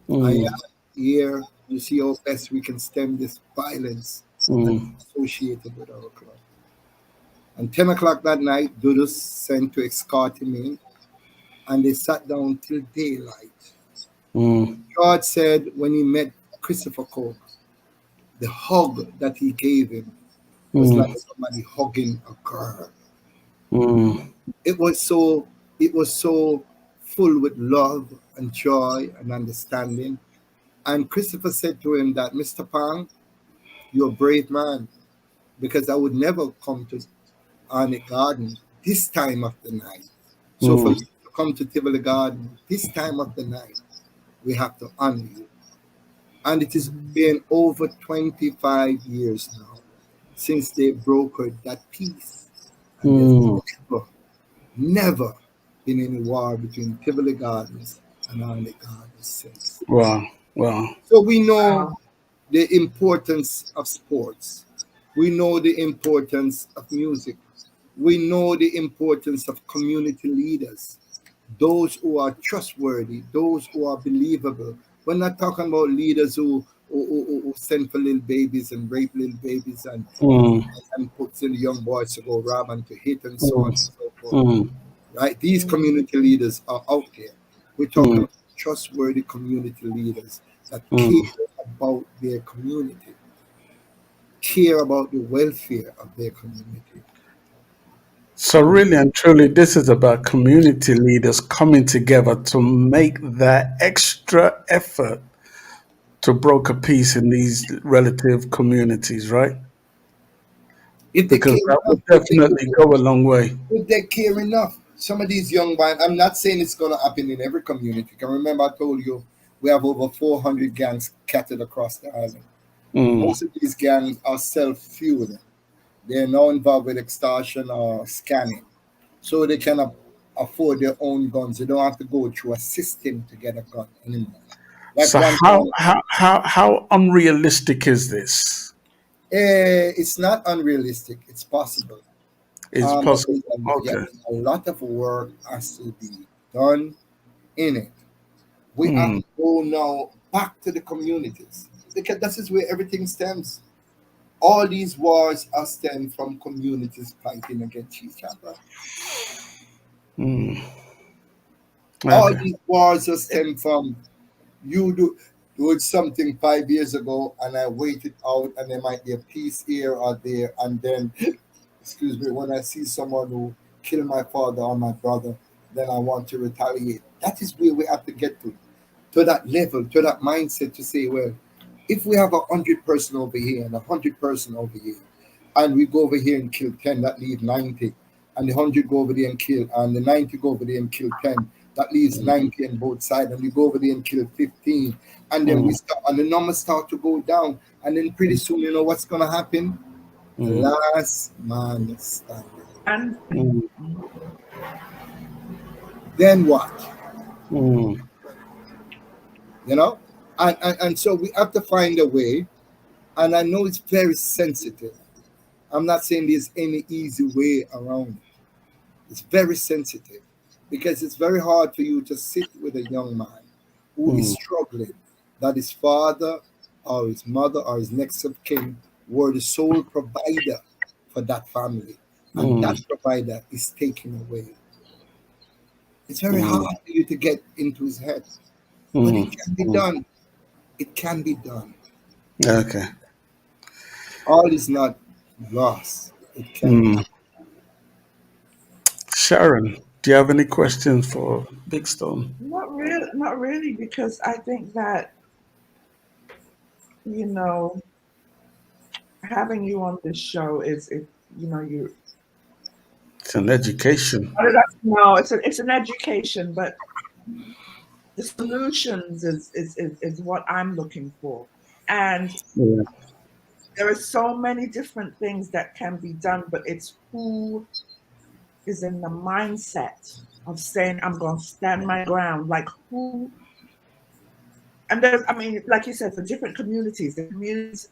I am here to see how best we can stem this violence associated with our club. And 10 o'clock that night, Dudus sent to escort him in, and they sat down till daylight. George said when he met Christopher Cole, the hug that he gave him was like somebody hugging a girl. It was so full with love and joy and understanding. And Christopher said to him that, Mr. Pang, you're a brave man, because I would never come to Arnett Garden this time of the night. So for you to come to Tivoli Garden this time of the night, we have to honor you. And it has been over 25 years now since they brokered that peace. And there's never been any war between Tivoli Gardens and Arnett Gardens since. Wow. So we know the importance of sports. We know the importance of music. We know the importance of community leaders, those who are trustworthy, those who are believable. We're not talking about leaders who who send for little babies and rape little babies and puts in the young boys to go rob and to hit and so on and so forth. Right? These community leaders are out there. We're talking about trustworthy community leaders that care about their community, care about the welfare of their community. So really and truly, this is about community leaders coming together to make that extra effort to broker peace in these relative communities, right? If they Because care that would enough, definitely go a long way. if they care enough, some of these young men, I'm not saying it's going to happen in every community. Can remember I told you we have over 400 gangs scattered across the island. Most of these gangs are self-fueled. They're now involved with extortion or scamming. So they cannot afford their own guns. They don't have to go through a system to get a gun anymore. Like So one how unrealistic is this? it's not unrealistic. It's possible. It's But possible. yeah, Okay. a lot of work has to be done in it. We have to go now back to the communities because this is where everything stems. All these wars are stemmed from communities fighting against each other. All Okay. these wars are stemmed from you doing something 5 years ago, and I waited out, and there might be a peace here or there, and then, excuse me, when I see someone who killed my father or my brother, then I want to retaliate. That is where we have to get to that level, to that mindset to say, well, if we have 100 person over here and 100 person over here, and we go over here and kill 10, that leaves 90, and the 100 go over there and kill, and the 90 go over there and kill 10, that leaves 90 on both sides, and we go over there and kill 15, and then we start, and the numbers start to go down, and then pretty soon, you know what's going to happen? Last man standing. And Then what? You know? And so we have to find a way, and I know it's very sensitive. I'm not saying there's any easy way around it. It's very sensitive because it's very hard for you to sit with a young man who is struggling, that his father or his mother or his next of kin were the sole provider for that family, and that provider is taken away. It's very hard for you to get into his head, but it can be done. It can be done. Okay. All is not lost. It can be. Sharon, do you have any questions for Big Stone? not really, because I think that, you know, having you on this show is, you. It's an education. No, it's an education, but the solutions is what I'm looking for, and there are so many different things that can be done, but it's who is in the mindset of saying, I'm going to stand my ground. Like who, and there's, I mean, like you said, for different communities, the communities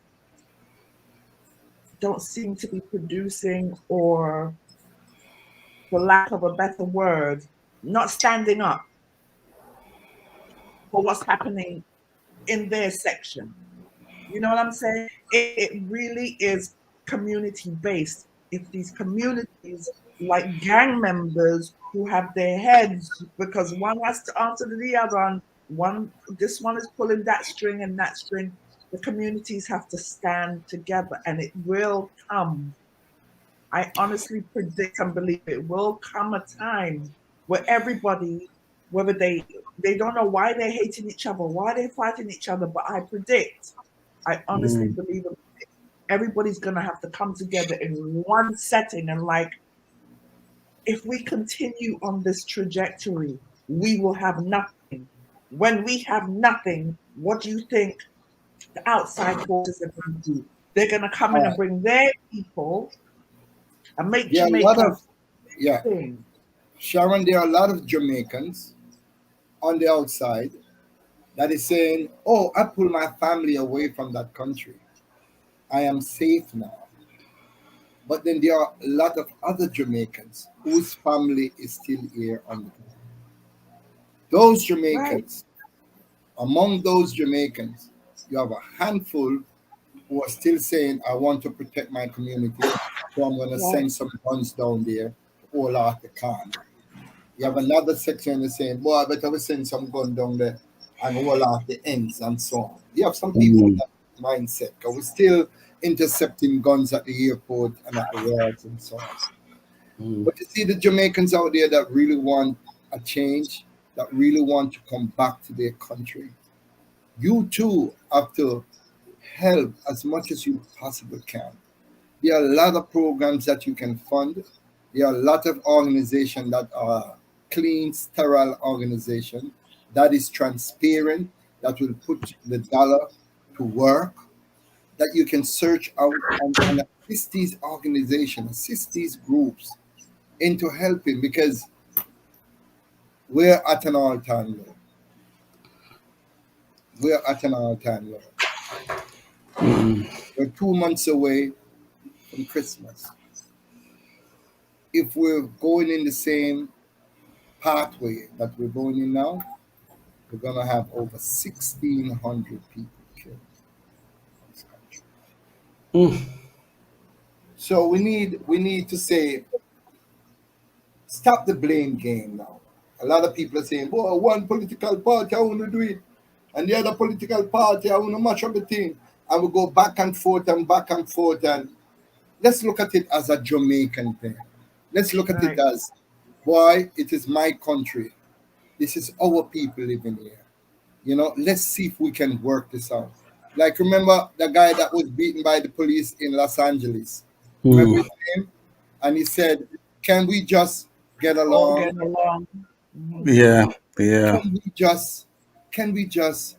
don't seem to be producing, or for lack of a better word, not standing up for what's happening in their section. You know what I'm saying? It really is community based. If these communities, like gang members who have their heads, because one has to answer to the other, and this one is pulling that string and that string, the communities have to stand together, and it will come. I honestly predict and believe it will come a time where everybody, whether they don't know why they're hating each other, why they're fighting each other, but I honestly believe everybody's going to have to come together in one setting, and like, if we continue on this trajectory, we will have nothing. When we have nothing, what do you think the outside forces are going to do? They're going to come in and bring their people and make Jamaica thing. Sharon, there are a lot of Jamaicans on the outside that is saying, oh, I pull my family away from that country. I am safe now. But then there are a lot of other Jamaicans whose family is still here on the ground. Those Jamaicans, among those Jamaicans, You have a handful who are still saying, I want to protect my community, so I'm going to send some guns down there to all out the Khan. You have another section that's saying, boy, I better we send some gun down there and all out the ends and so on. You have some people with that mindset, because we're still intercepting guns at the airport and at the yards and so on. But you see the Jamaicans out there that really want a change, that really want to come back to their country. You too have to help as much as you possibly can. There are a lot of programs that you can fund. There are a lot of organizations that are clean, sterile organizations that is transparent, that will put the dollar to work, that you can search out and assist these organizations, assist these groups into helping, because we're at an all-time low. We're at an all-time low. We're 2 months away from Christmas. If we're going in the same pathway that we're going in now, we're going to have over 1,600 people killed in this country. So we need to say, stop the blame game now. A lot of people are saying, boy, one political party, I want to do it, and the other political party, I want to mash up the thing. And we go back and forth and back and forth. And let's look at it as a Jamaican thing. Let's look at it as, boy, it is my country. This is our people living here. You know, let's see if we can work this out. Like, remember the guy that was beaten by the police in Los Angeles? Remember his name? And he said, can we just get along? Get along. Yeah. Can we just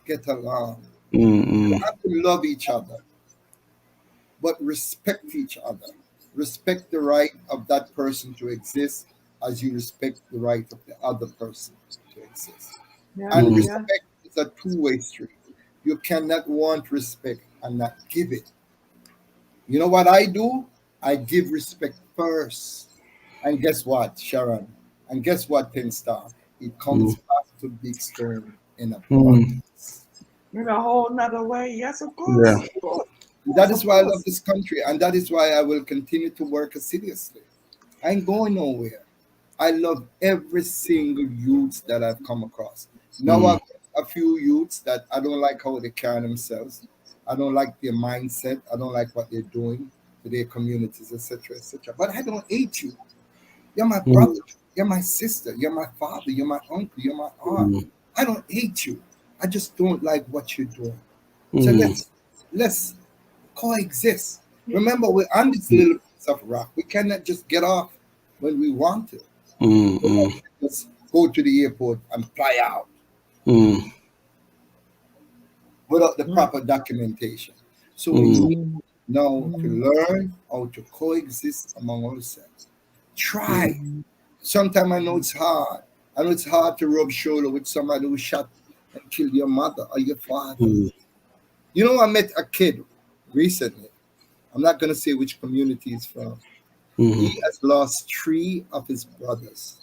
get along? We have to love each other, but respect each other. Respect the right of that person to exist as you respect the right of the other person to exist. And respect is a two-way street. You cannot want respect and not give it. You know what I do? I give respect first. And guess what, Sharon? And guess what, Ten Star? It comes back to Big Stone in abundance. In a whole nother way. Yes, of course. Yeah. Of course. That is why I love this country, and that is why I will continue to work assiduously. I ain't going nowhere. I love every single youth that I've come across. Now I've got a few youths that I don't like how they carry themselves. I don't like their mindset. I don't like what they're doing to their communities, etc., etc. But I don't hate you. You're my brother. You're my sister. You're my father. You're my uncle. You're my aunt. I don't hate you. I just don't like what you're doing. So let's coexist. Remember, we're on this little piece of rock. We cannot just get off when we want to. Let's go to the airport and fly out without the proper documentation. So we need now to learn how to coexist among ourselves. Try. Sometimes I know it's hard. I know it's hard to rub shoulder with somebody who shot and killed your mother or your father. You know, I met a kid recently. I'm not going to say which community he's from. He has lost 3 of his brothers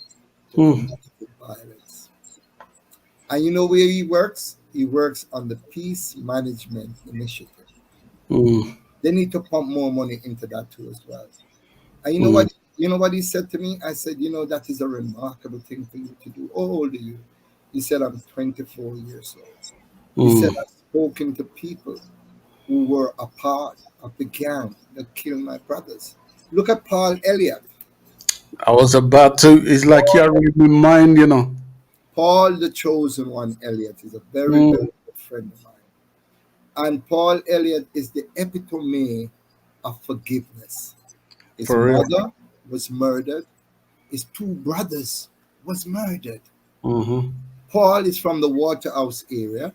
to domestic violence. And you know where he works? He works on the Peace Management Initiative. They need to pump more money into that too as well. And you know what? You know what he said to me? I said, you know, that is a remarkable thing for you to do. How old are you? He said, I'm 24 years old. He said, I've spoken to people who were a part of the gang that killed my brothers. Look at Paul Elliott. I was about to. It's like you're reading my mind, you know. Paul, the chosen one, Elliott, is a very, very good friend of mine. And Paul Elliott is the epitome of forgiveness. His mother was murdered. His 2 brothers was murdered. Paul is from the Waterhouse area.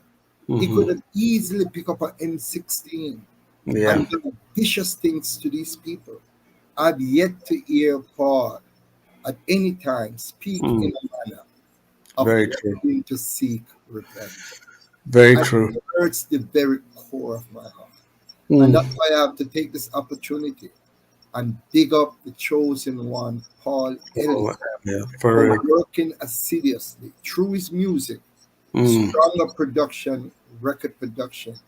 He could have easily picked up an M16 and done vicious things to these people. I've yet to hear Paul at any time speak in a manner of wanting to seek revenge. Very true. It hurts the very core of my heart. And that's why I have to take this opportunity and dig up the chosen one, Paul Elliott, for working assiduously through his music, stronger production record production,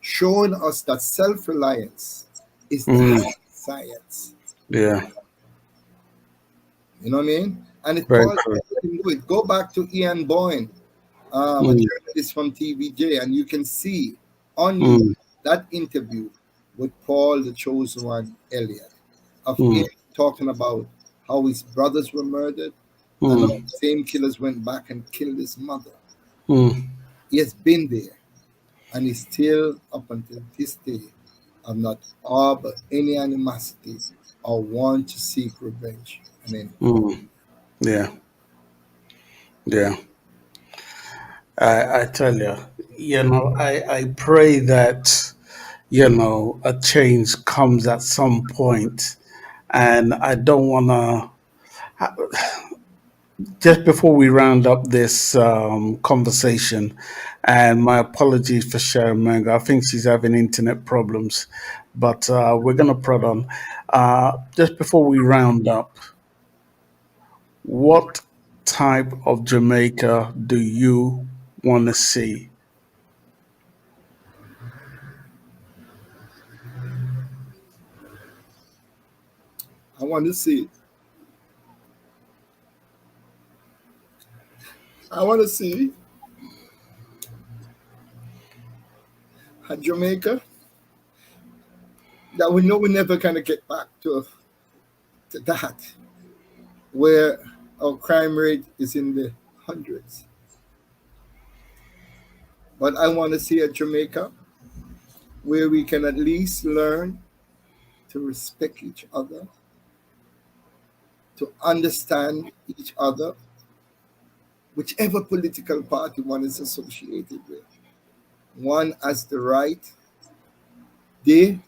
showing us that self-reliance is the science. Yeah. You know what I mean? And it's Very Paul true. can do it. Go back to Ian Boyne, a journalist from TVJ, and you can see on YouTube that interview with Paul, the Chosen One, Elliot, of him talking about how his brothers were murdered and how the same killers went back and killed his mother. He has been there, and he's still, up until this day, have not harbored any animosity or want to seek revenge. I mean, Yeah. Yeah. I tell you, I pray that, a change comes at some point, and I don't want to. Just before we round up this conversation, and my apologies for Sharon Mango, I think she's having internet problems, but we're going to prod on. Just before we round up, what type of Jamaica do you want to see? I want to see a Jamaica that we know we never kind of get back to that, where our crime rate is in the hundreds. But I want to see a Jamaica where we can at least learn to respect each other, to understand each other, whichever political party one is associated with. One has the right to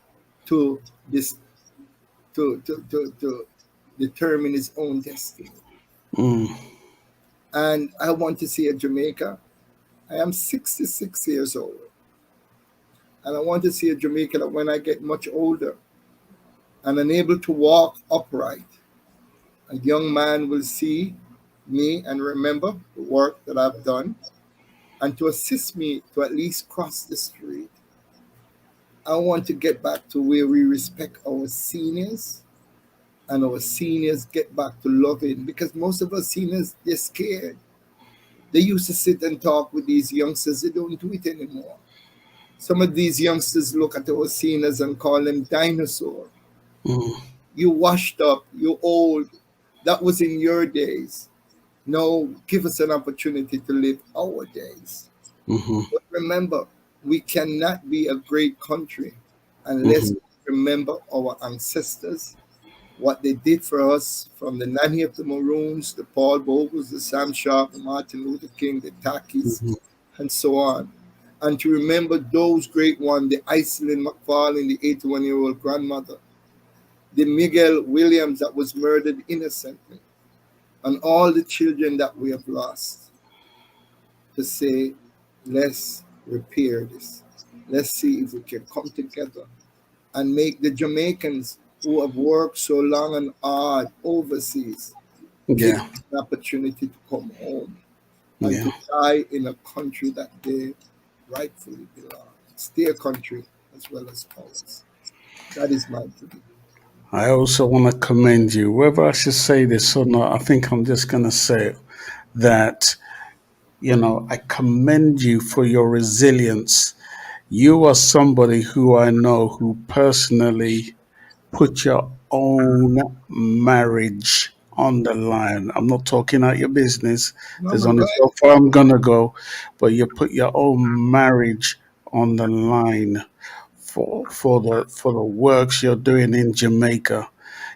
determine his own destiny. And I want to see a Jamaica. I am 66 years old. And I want to see a Jamaica that when I get much older and unable to walk upright, a young man will see me and remember the work that I've done and to assist me to at least cross the street. I want to get back to where we respect our seniors and our seniors get back to loving, because most of us seniors, they're scared. They used to sit and talk with these youngsters. They don't do it anymore. Some of these youngsters look at our seniors and call them dinosaur. You washed up, you old. That was in your days. No, give us an opportunity to live our days. But remember, we cannot be a great country unless we remember our ancestors, what they did for us, from the Nanny of the Maroons, the Paul Bogles, the Sam Sharp, the Martin Luther King, the Takis, and so on. And to remember those great ones, the Iselin McFarlane, the 81-year-old grandmother, the Miguel Williams that was murdered innocently, and all the children that we have lost, to say, let's repair this. Let's see if we can come together and make the Jamaicans who have worked so long and hard overseas get an opportunity to come home and to die in a country that they rightfully belong. It's their country as well as ours. That is my opinion. I also want to commend you, whether I should say this or not. I think I'm just going to say that, I commend you for your resilience. You are somebody who I know who personally put your own marriage on the line. I'm not talking out your business. There's only so far I'm going to go, but you put your own marriage on the line for the works you're doing in Jamaica,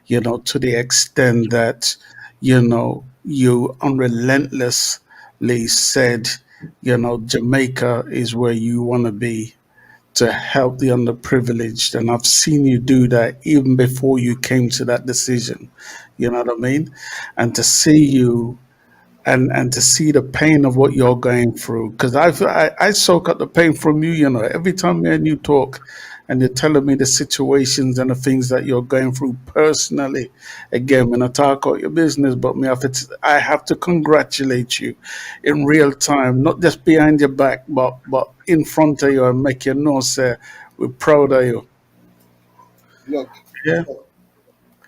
to the extent that, you unrelentlessly said, Jamaica is where you want to be to help the underprivileged. And I've seen you do that even before you came to that decision. You know what I mean? And to see you and to see the pain of what you're going through, because I soak up the pain from you. Every time me and you talk, and you're telling me the situations and the things that you're going through personally. Again, when I talk about your business, but I have to congratulate you in real time, not just behind your back, but in front of you, and make you know, sir, we're proud of you. Look, Yeah.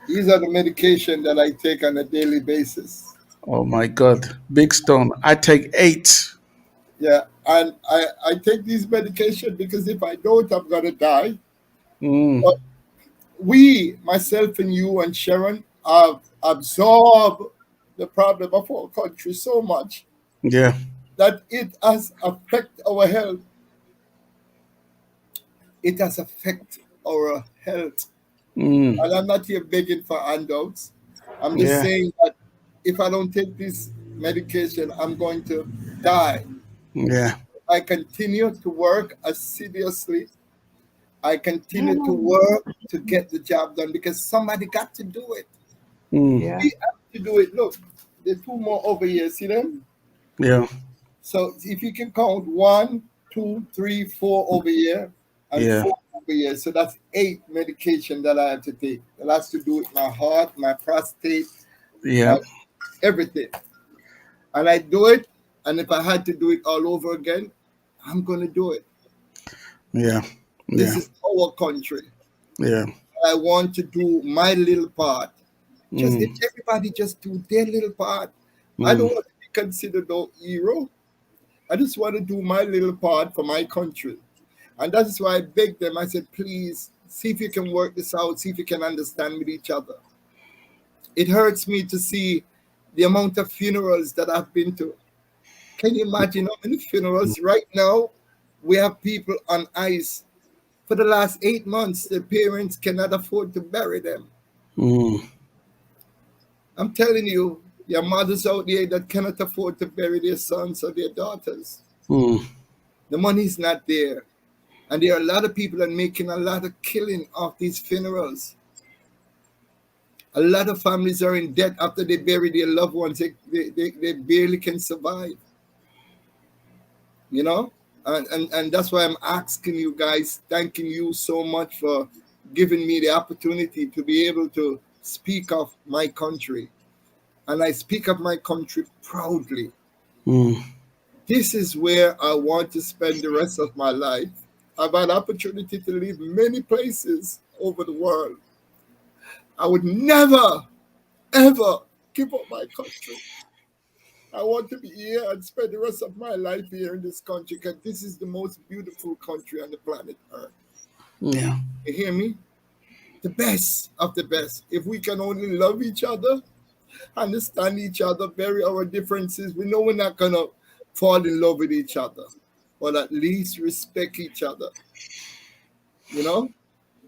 these are the medication that I take on a daily basis. Oh my God, Big Stone. I take 8. Yeah, and I take these medication because if I don't, I'm gonna die. But we, myself and you and Sharon, have absorbed the problem of our country so much Yeah. that it has affected our health. It has affected our health. And I'm not here begging for handouts. I'm just Yeah. saying that if I don't take this medication, I'm going to die. Yeah. I continue to work assiduously. I continue to work to get the job done because somebody got to do it. Yeah. We have to do it. Look, there are 2 more over here. See them? Yeah. So if you can count 1, 2, 3, 4 over here and Yeah. 4 over here. So that's 8 medication that I have to take. It has to do with my heart, my prostate, Yeah. everything. And I do it. And if I had to do it all over again, I'm going to do it. Yeah. This Yeah. is our country. Yeah. I want to do my little part. Just if everybody just do their little part. I don't want to be considered no hero. I just want to do my little part for my country. And that is why I begged them. I said, please, see if you can work this out. See if you can understand with each other. It hurts me to see the amount of funerals that I've been to. Can you imagine how many funerals? Right now, we have people on ice. For the last 8 months, their parents cannot afford to bury them. I'm telling you, your mothers out there that cannot afford to bury their sons or their daughters. The money's not there. And there are a lot of people that are making a lot of killing off these funerals. A lot of families are in debt after they bury their loved ones. They barely can survive. You know? And that's why I'm asking you guys, thanking you so much for giving me the opportunity to be able to speak of my country. And I speak of my country proudly. This is where I want to spend the rest of my life. I've had opportunity to live many places over the world. I would never, ever give up my country. I want to be here and spend the rest of my life here in this country because this is the most beautiful country on the planet Earth. Yeah. You hear me? The best of the best. If we can only love each other, understand each other, bury our differences, we know we're not going to fall in love with each other, but at least respect each other. You know?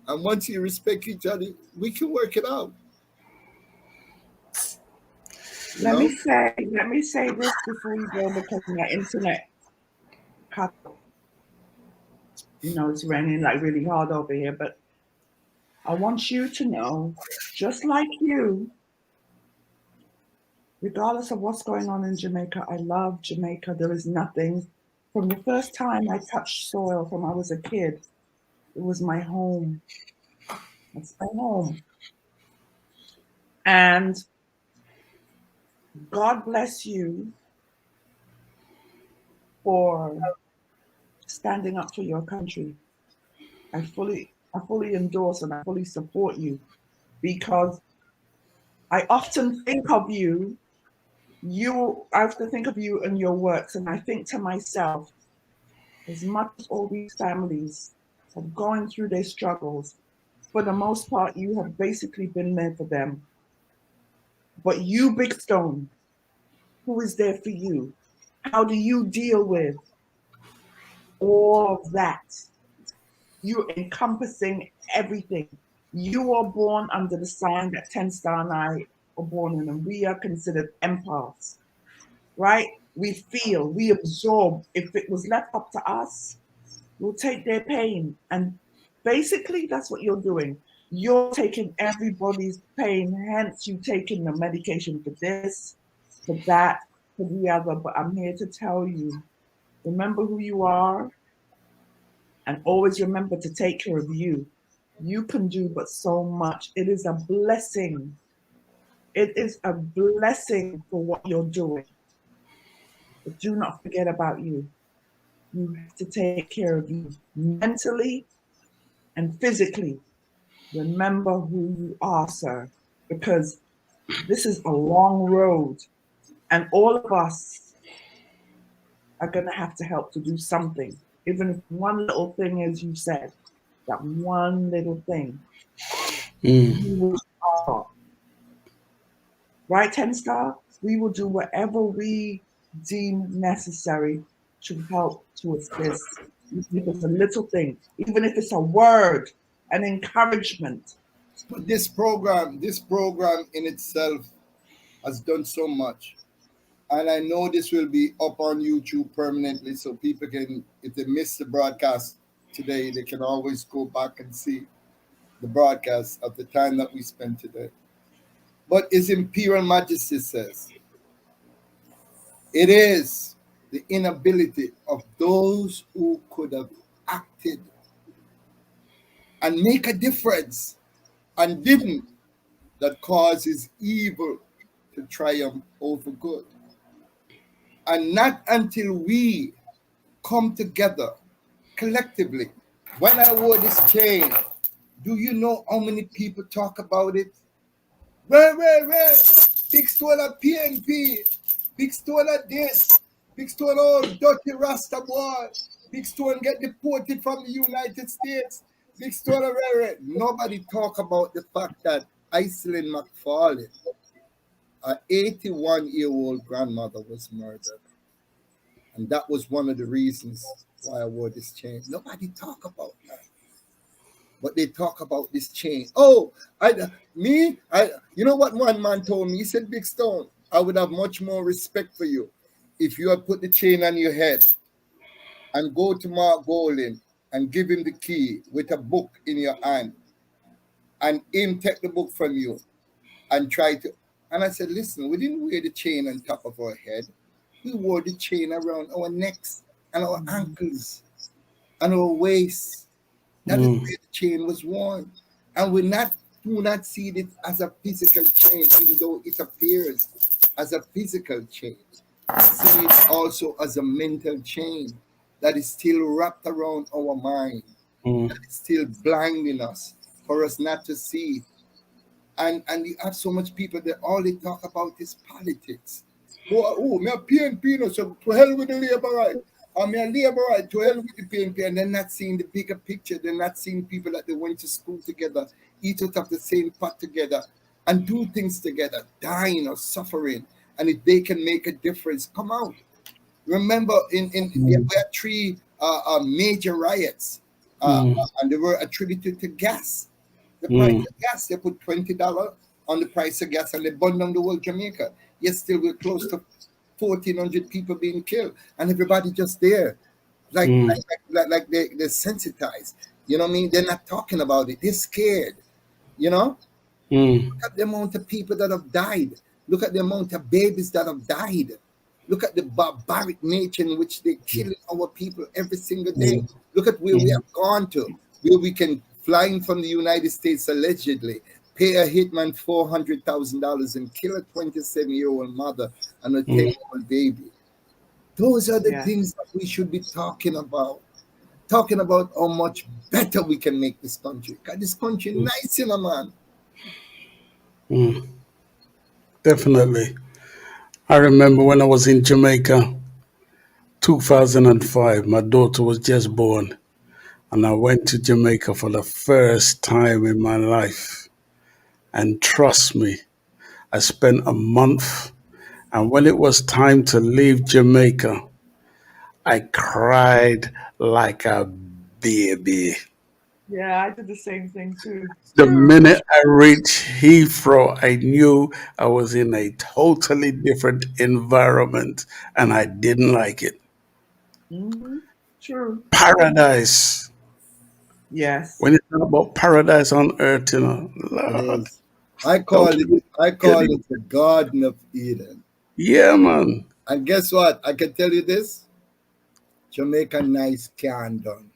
And once you respect each other, we can work it out. Let me say this before you go because my internet cut. You know, it's raining like really hard over here, but I want you to know, just like you, regardless of what's going on in Jamaica, I love Jamaica. There is nothing. From the first time I touched soil from I was a kid, it was my home. It's my home. And God bless you for standing up for your country. I fully endorse and I fully support you because I often think of you. I have to think of you and your works, and I think to myself, as much as all these families have gone through their struggles, for the most part, you have basically been there for them. But you, Big Stone, who is there for you? How do you deal with all of that? You're encompassing everything. You were born under the sign that 10 Star and I were born in, and we are considered empaths, right? We feel, we absorb. If it was left up to us, we'll take their pain. And basically, that's what you're doing. You're taking everybody's pain, hence you taking the medication for this, for that, for the other. But I'm here to tell you, remember who you are. And always remember to take care of you. You can do but so much. It is a blessing. It is a blessing for what you're doing. But do not forget about you. You have to take care of you mentally and physically. Remember who you are, sir, because this is a long road, and all of us are going to have to help to do something. Even if one little thing, as you said, that one little thing. We will start. Right, 10 Star? We will do whatever we deem necessary to help to assist. Even if it's a little thing, even if it's a word, an encouragement. But this program in itself has done so much. And I know this will be up on YouTube permanently, so people can, if they miss the broadcast today, they can always go back and see the broadcast of the time that we spent today. But His Imperial Majesty says, it is the inability of those who could have acted and make a difference and didn't that causes evil to triumph over good. And not until we come together collectively. When I wore this chain, do you know how many people talk about it? Well, Big Stone at PNP, Big Stone at this, Big Stone all dirty Rasta boy, Big Stone get deported from the United States, Big Stone rare. Nobody talk about the fact that Iselin McFarlane, an 81-year-old grandmother, was murdered. And that was one of the reasons why I wore this chain. Nobody talk about that. But they talk about this chain. Oh, you know what one man told me? He said, Big Stone, I would have much more respect for you if you had put the chain on your head and go to Mark Golding and give him the key with a book in your hand and him take the book from you and try to. And I said, listen, we didn't wear the chain on top of our head. We wore the chain around our necks and our ankles and our waists. That is where the chain was worn. And we do not see it as a physical chain, even though it appears as a physical chain. See it also as a mental chain that is still wrapped around our mind, that is still blinding us for us not to see. And you have so much people that all they talk about is politics. Me a PNP, so to hell with the labor right. I'm a labor right, to hell with the PNP, and they're not seeing the bigger picture. They're not seeing people that they went to school together, eat out of the same pot together, and do things together, dying or suffering. And if they can make a difference, come out. Remember, we had 3 major riots, and they were attributed to gas. The price of gas, they put $20 on the price of gas, and they burned down the whole Jamaica. Yet still we're close to 1,400 people being killed, and everybody just there, like they're sensitized. You know what I mean? They're not talking about it. They're scared. You know. Look at the amount of people that have died. Look at the amount of babies that have died. Look at the barbaric nature in which they're killing our people every single day. Look at where we have gone to, where we can fly in from the United States allegedly, pay a hitman $400,000 and kill a 27-year-old mother and a 10-year-old baby. Those are the things that we should be talking about. Talking about how much better we can make this country. God, this country nice, you know, man. Definitely. I remember when I was in Jamaica, 2005, my daughter was just born, and I went to Jamaica for the first time in my life. And trust me, I spent a month, and when it was time to leave Jamaica, I cried like a baby. Yeah, I did the same thing too. The minute I reached Heathrow, I knew I was in a totally different environment, and I didn't like it. True. Paradise. Yes. When you talk about paradise on earth, you know, Lord. I call it the Garden of Eden. Yeah, man. And guess what? I can tell you this. Jamaica nice can done.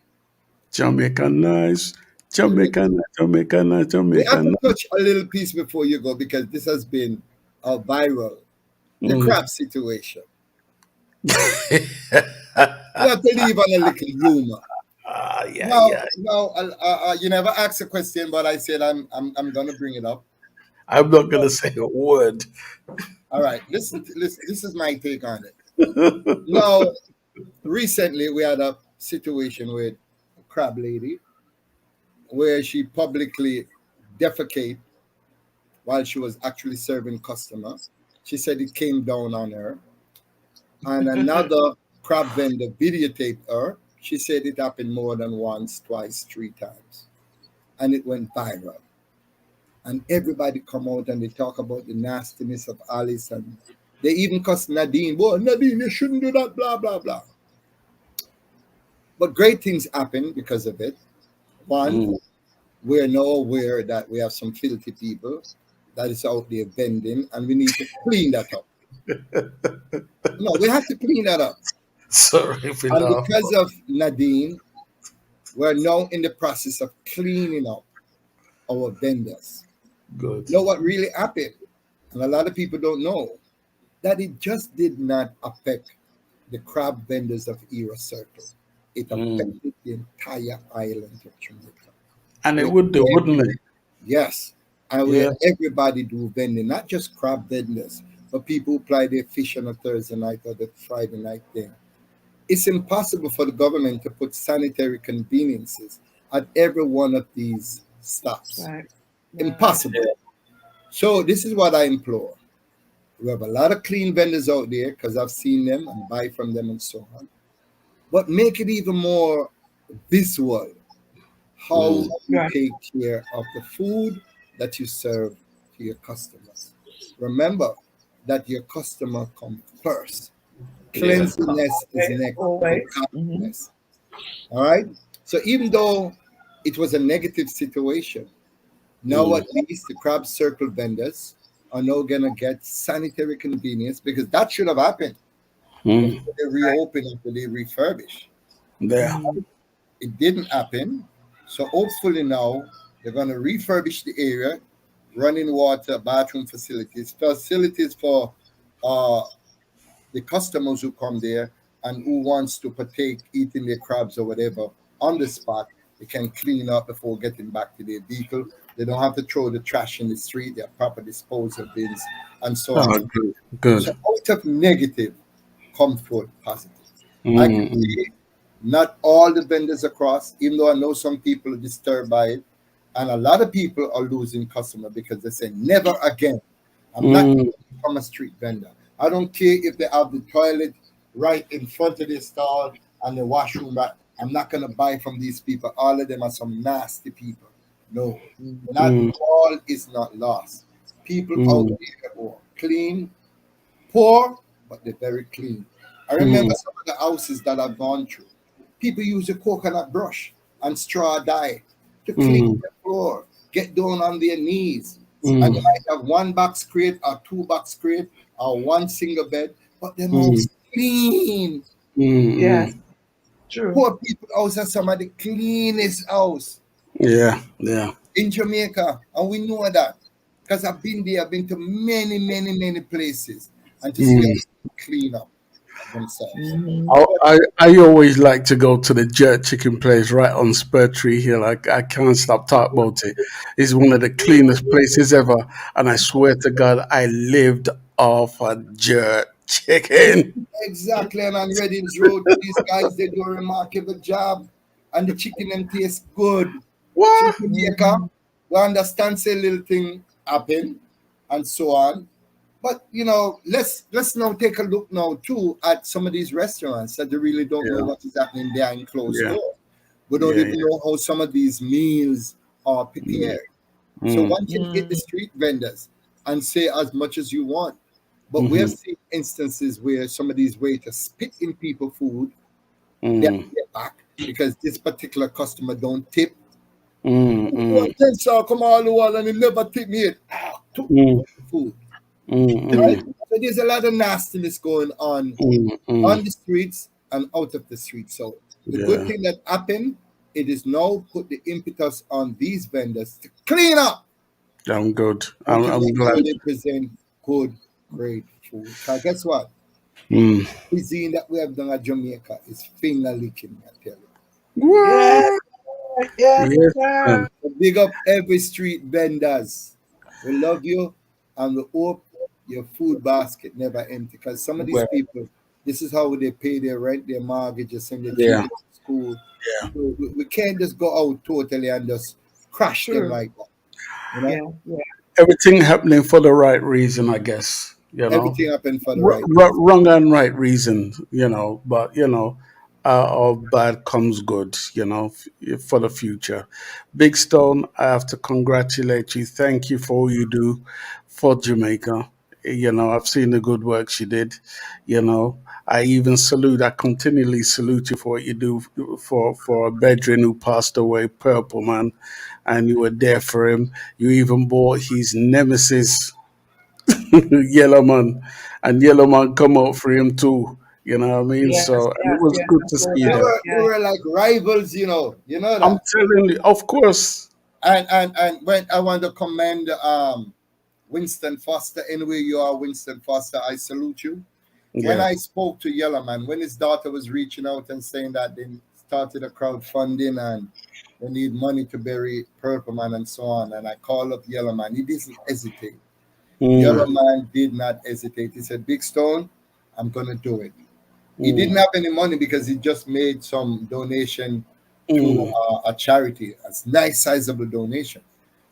Jamaica nice. Jamaica nice. Jamaica nice. We Jamaica have to nice. touch a little piece before you go because this has been a viral. The crab situation. We have to leave on a little humor. You never asked a question, but I said I'm gonna bring it up. I'm not gonna say a word. All right, listen. This is my take on it. Now, recently we had a situation with a crab lady where she publicly defecated while she was actually serving customers. She said it came down on her. And another crab vendor videotaped her. She said it happened more than once, twice, 3 times. And it went viral. And everybody come out and they talk about the nastiness of Alice. And they even cuss Nadine. Boy, Nadine, you shouldn't do that, blah, blah, blah. But great things happen because of it. One, we're now aware that we have some filthy people that is out there vending, and we need to clean that up. No, we have to clean that up. Sorry if we And laugh. because of Nadine, we're now in the process of cleaning up our vendors. Good. You know what really happened? And a lot of people don't know that it just did not affect the crab vendors of Era Circle. It affected the entire island of Jamaica. And it would do, wouldn't it? Yes. And where everybody do vending, not just crab vendors, but people who apply their fish on a Thursday night or the Friday night thing. It's impossible for the government to put sanitary conveniences at every one of these stops. Right. Impossible. So this is what I implore. We have a lot of clean vendors out there because I've seen them and buy from them and so on. But make it even more visual how you take care of the food that you serve to your customers. Remember that your customer comes first. Cleanliness is next. Always. All right. So even though it was a negative situation, now at least the crab circle vendors are now gonna get sanitary convenience because that should have happened. They reopen after they refurbish. Yeah. It didn't happen. So hopefully now they're gonna refurbish the area, running water, bathroom facilities for the customers who come there and who wants to partake eating their crabs or whatever on the spot. They can clean up before getting back to their vehicle. They don't have to throw the trash in the street. They have proper disposal bins and so on. Good. So out of negative comes forth positive. I can see not all the vendors across, even though I know some people are disturbed by it, and a lot of people are losing customer because they say, never again. I'm not going to become a street vendor. I don't care if they have the toilet right in front of their stall and the washroom right. I'm not going to buy from these people. All of them are some nasty people. No, not all is not lost. People out there are clean, poor, but they're very clean. I remember some of the houses that I've gone through. People use a coconut brush and straw dye to clean the floor, get down on their knees. And you might have 1 box crate or 2 box crate or 1 single bed, but they're most clean. Yes, true. Poor people house are some of the cleanest house. Yeah. In Jamaica, and we know that because I've been there. I've been to many places, and to see them clean up themselves. I always like to go to the jerk chicken place right on Spur Tree Hill. I can't stop talking about it. It's one of the cleanest places ever, and I swear to God, I lived off a jerk chicken. Exactly, and on Redding's Road, these guys they do a remarkable job, and the chicken them taste good. What? So Jamaica, we understand say little thing happen, and so on. But you know, let's now take a look now too at some of these restaurants that they really don't know what is happening there in closed door. We don't even know how some of these meals are prepared. So one can hit the street vendors and say as much as you want. But we have seen instances where some of these waiters spit in people's food, they have to get back because this particular customer don't tip. So come all the while and he never tip me. Took food. Right? So there's a lot of nastiness going on the streets and out of the streets. So the good thing that happened it is now put the impetus on these vendors to clean up. I'm good. And to I'm make glad. sure they present good, great food. Because guess what? Mm. Cuisine that we have done at Jamaica is finger licking, I tell you. What? Yes, Yes, sir. man. So big up every street vendors. We love you, and we hope your food basket never empty. Because some of these Well, people, this is how they pay their rent, their mortgages, send their yeah. children to school. Yeah. So we can't just go out totally and just crash them True. like that. You know, Yeah, yeah. Everything happening for the right reason, I guess. You know, everything happened for the right reason. wrong and right reason. You know, but of bad comes good. You know, for the future. Big Stone, I have to congratulate you. Thank you for all you do for Jamaica. You know, I've seen the good work she did. You know, I continually salute you for what you do for a veteran who passed away, Purple Man, and you were there for him. You even bought his nemesis, Yellow Man, and Yellow Man come out for him too. You know what I mean? Yes, So, and it yes, was yes. good I to saw see We that. that. were, we Yeah. were like rivals, you know I'm that. telling you, of course. And when I want to commend Winston Foster, anywhere you are, Winston Foster, I salute you. When Yeah. I spoke to Yellowman, when his daughter was reaching out and saying that they started a crowdfunding and they need money to bury Purple Man and so on, and I called up Yellowman, he didn't hesitate. Mm, Yellowman did not hesitate. He said, Big Stone, I'm going to do it. He didn't mm, have any money because he just made some donation to mm, a charity, a nice sizable donation.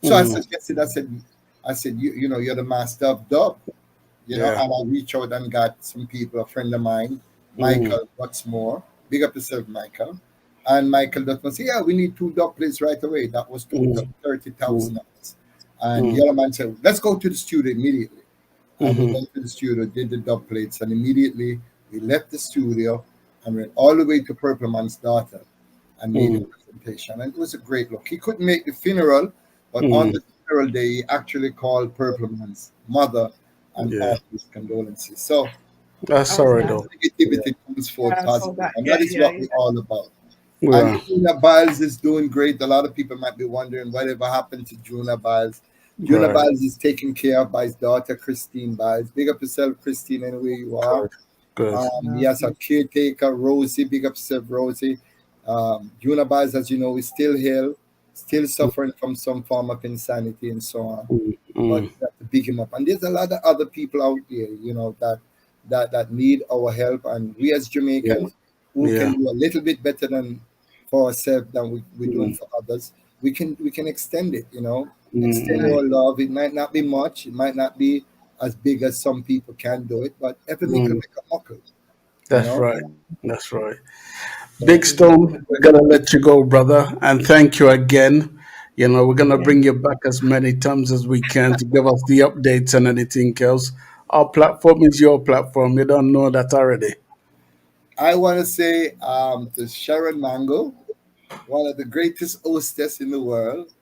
So I mm. suggested, I said, you know, you're the master of dub, you know, Yeah. and I reached out and got some people, a friend of mine, Mm, Michael, what's more, big up yourself, Michael. And Michael Dutton said, yeah, we need 2 dub plates right away. That was total mm, $30,000. And mm, Yellowman said, let's go to the studio immediately. And we mhm, went to the studio, did the dub plates, and immediately we left the studio and went all the way to Purple Man's daughter and made a mm, presentation. And it was a great look. He couldn't make the funeral, but on mm. the funeral day, he actually called Purple Man's mother and Yeah. offered his condolences. So That's I was sorry there. though. negativity comes forth Yeah, I saw positive, that. and Yeah, that is yeah, what yeah. we're all about. And Yeah. Juna Biles is doing great. A lot of people might be wondering whatever happened to Juna Biles. Juna Right. Biles is taken care of by his daughter, Christine Biles. Big up yourself, Christine, anywhere you are. Good. Good. He has a caretaker, Rosie. Big up yourself, Rosie. Juna Biles, as you know, is still ill, still suffering from some form of insanity and so on. Mm, But mm. we have to pick him up. And there's a lot of other people out there, you know, that need our help. And we as Jamaicans, who Yeah. can do a little bit better than for ourselves than we're doing Mm, for others, we can extend it, you know, extend mm, our love. It might not be much, it might not be as big as some people can do it, but every make mm. a muckle, you That's know. right. That's right. So Big Stone, we're gonna let you go, brother, and thank you again. You know, we're gonna bring you back as many times as we can to give us the updates and anything else. Our platform is your platform. You don't know that already. I want to say to Sharon Mango, one of the greatest hostess in the world,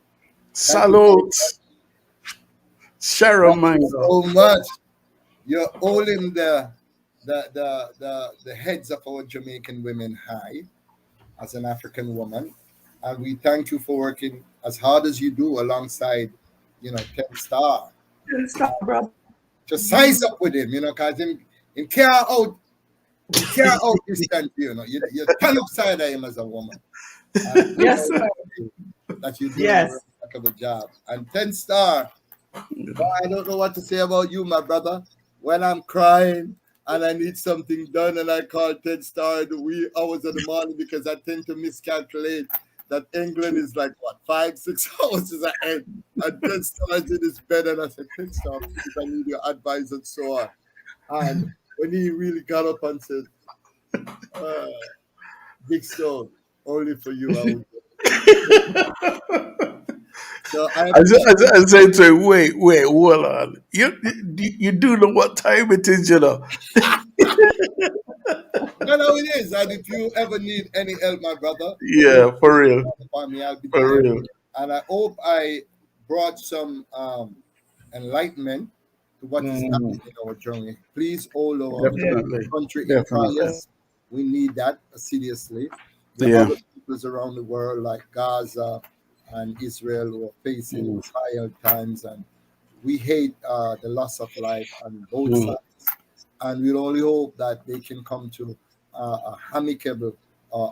thank you very Salute, much. Sharon Thank you Mango. so much. You're holding the heads of our Jamaican women high as an African woman. And we thank you for working as hard as you do alongside, you know, 10 Star. Stop, brother. Just size up with him, you know, because him care out distance, you know. You turn upside of him as a woman. And Yes, sir. that you're doing Yes. a heck of a job. And 10 Star, well, I don't know what to say about you, my brother. When I'm crying and I need something done and I call 10 Star at the wee hours of the morning because I tend to miscalculate that England is like, what, 5-6 hours ahead. And 10 Star is in his bed and I said, 10 Star, please, I need your advice and so on. And when he really got up and said, Big Stone, only for you, I would do it. So I say to him, wait, hold on. You do know what time it is, you know. no, it is. And if you ever need any help, my brother, Yeah, for real, upon me, I'll be for there. real. And I hope I brought some enlightenment to what is happening in our journey. Please, all our Definitely, country in definitely. prayers. We need that seriously. The Yeah. other peoples around the world like Gaza and Israel who are facing trial times, and we hate the loss of life on both sides. And we only hope that they can come to a amicable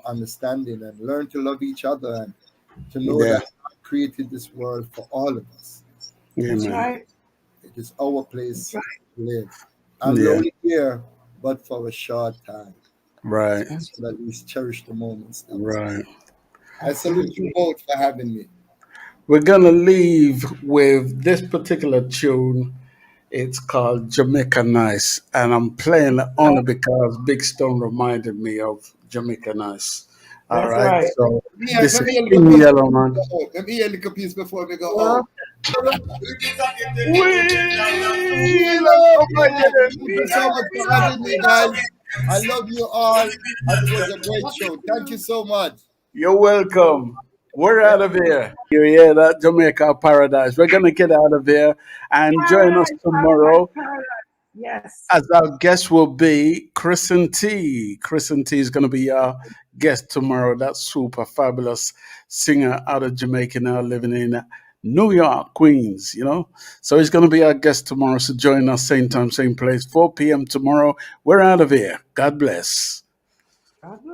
understanding and learn to love each other and to know that God created this world for all of us. That's right. It is our place to live. And we're only here but for a short time. Right. So that we cherish the moments. Right. I salute you both for having me. We're going to leave with this particular tune. It's called Jamaica Nice. And I'm playing it only because Big Stone reminded me of Jamaica Nice. All right. So this is King Yellow, man. Let me hear a little piece before we go home. I love you all. And it was a great show. Thank you so much. You're welcome. We're out of here. You hear that? Jamaica Paradise. We're going to get out of here and join us tomorrow. Yes. As our guest will be Chrisen T. Chrisen T is going to be our guest tomorrow. That super fabulous singer out of Jamaica now living in New York, Queens, So he's going to be our guest tomorrow. So join us same time, same place, 4 p.m. tomorrow. We're out of here. God bless. God bless.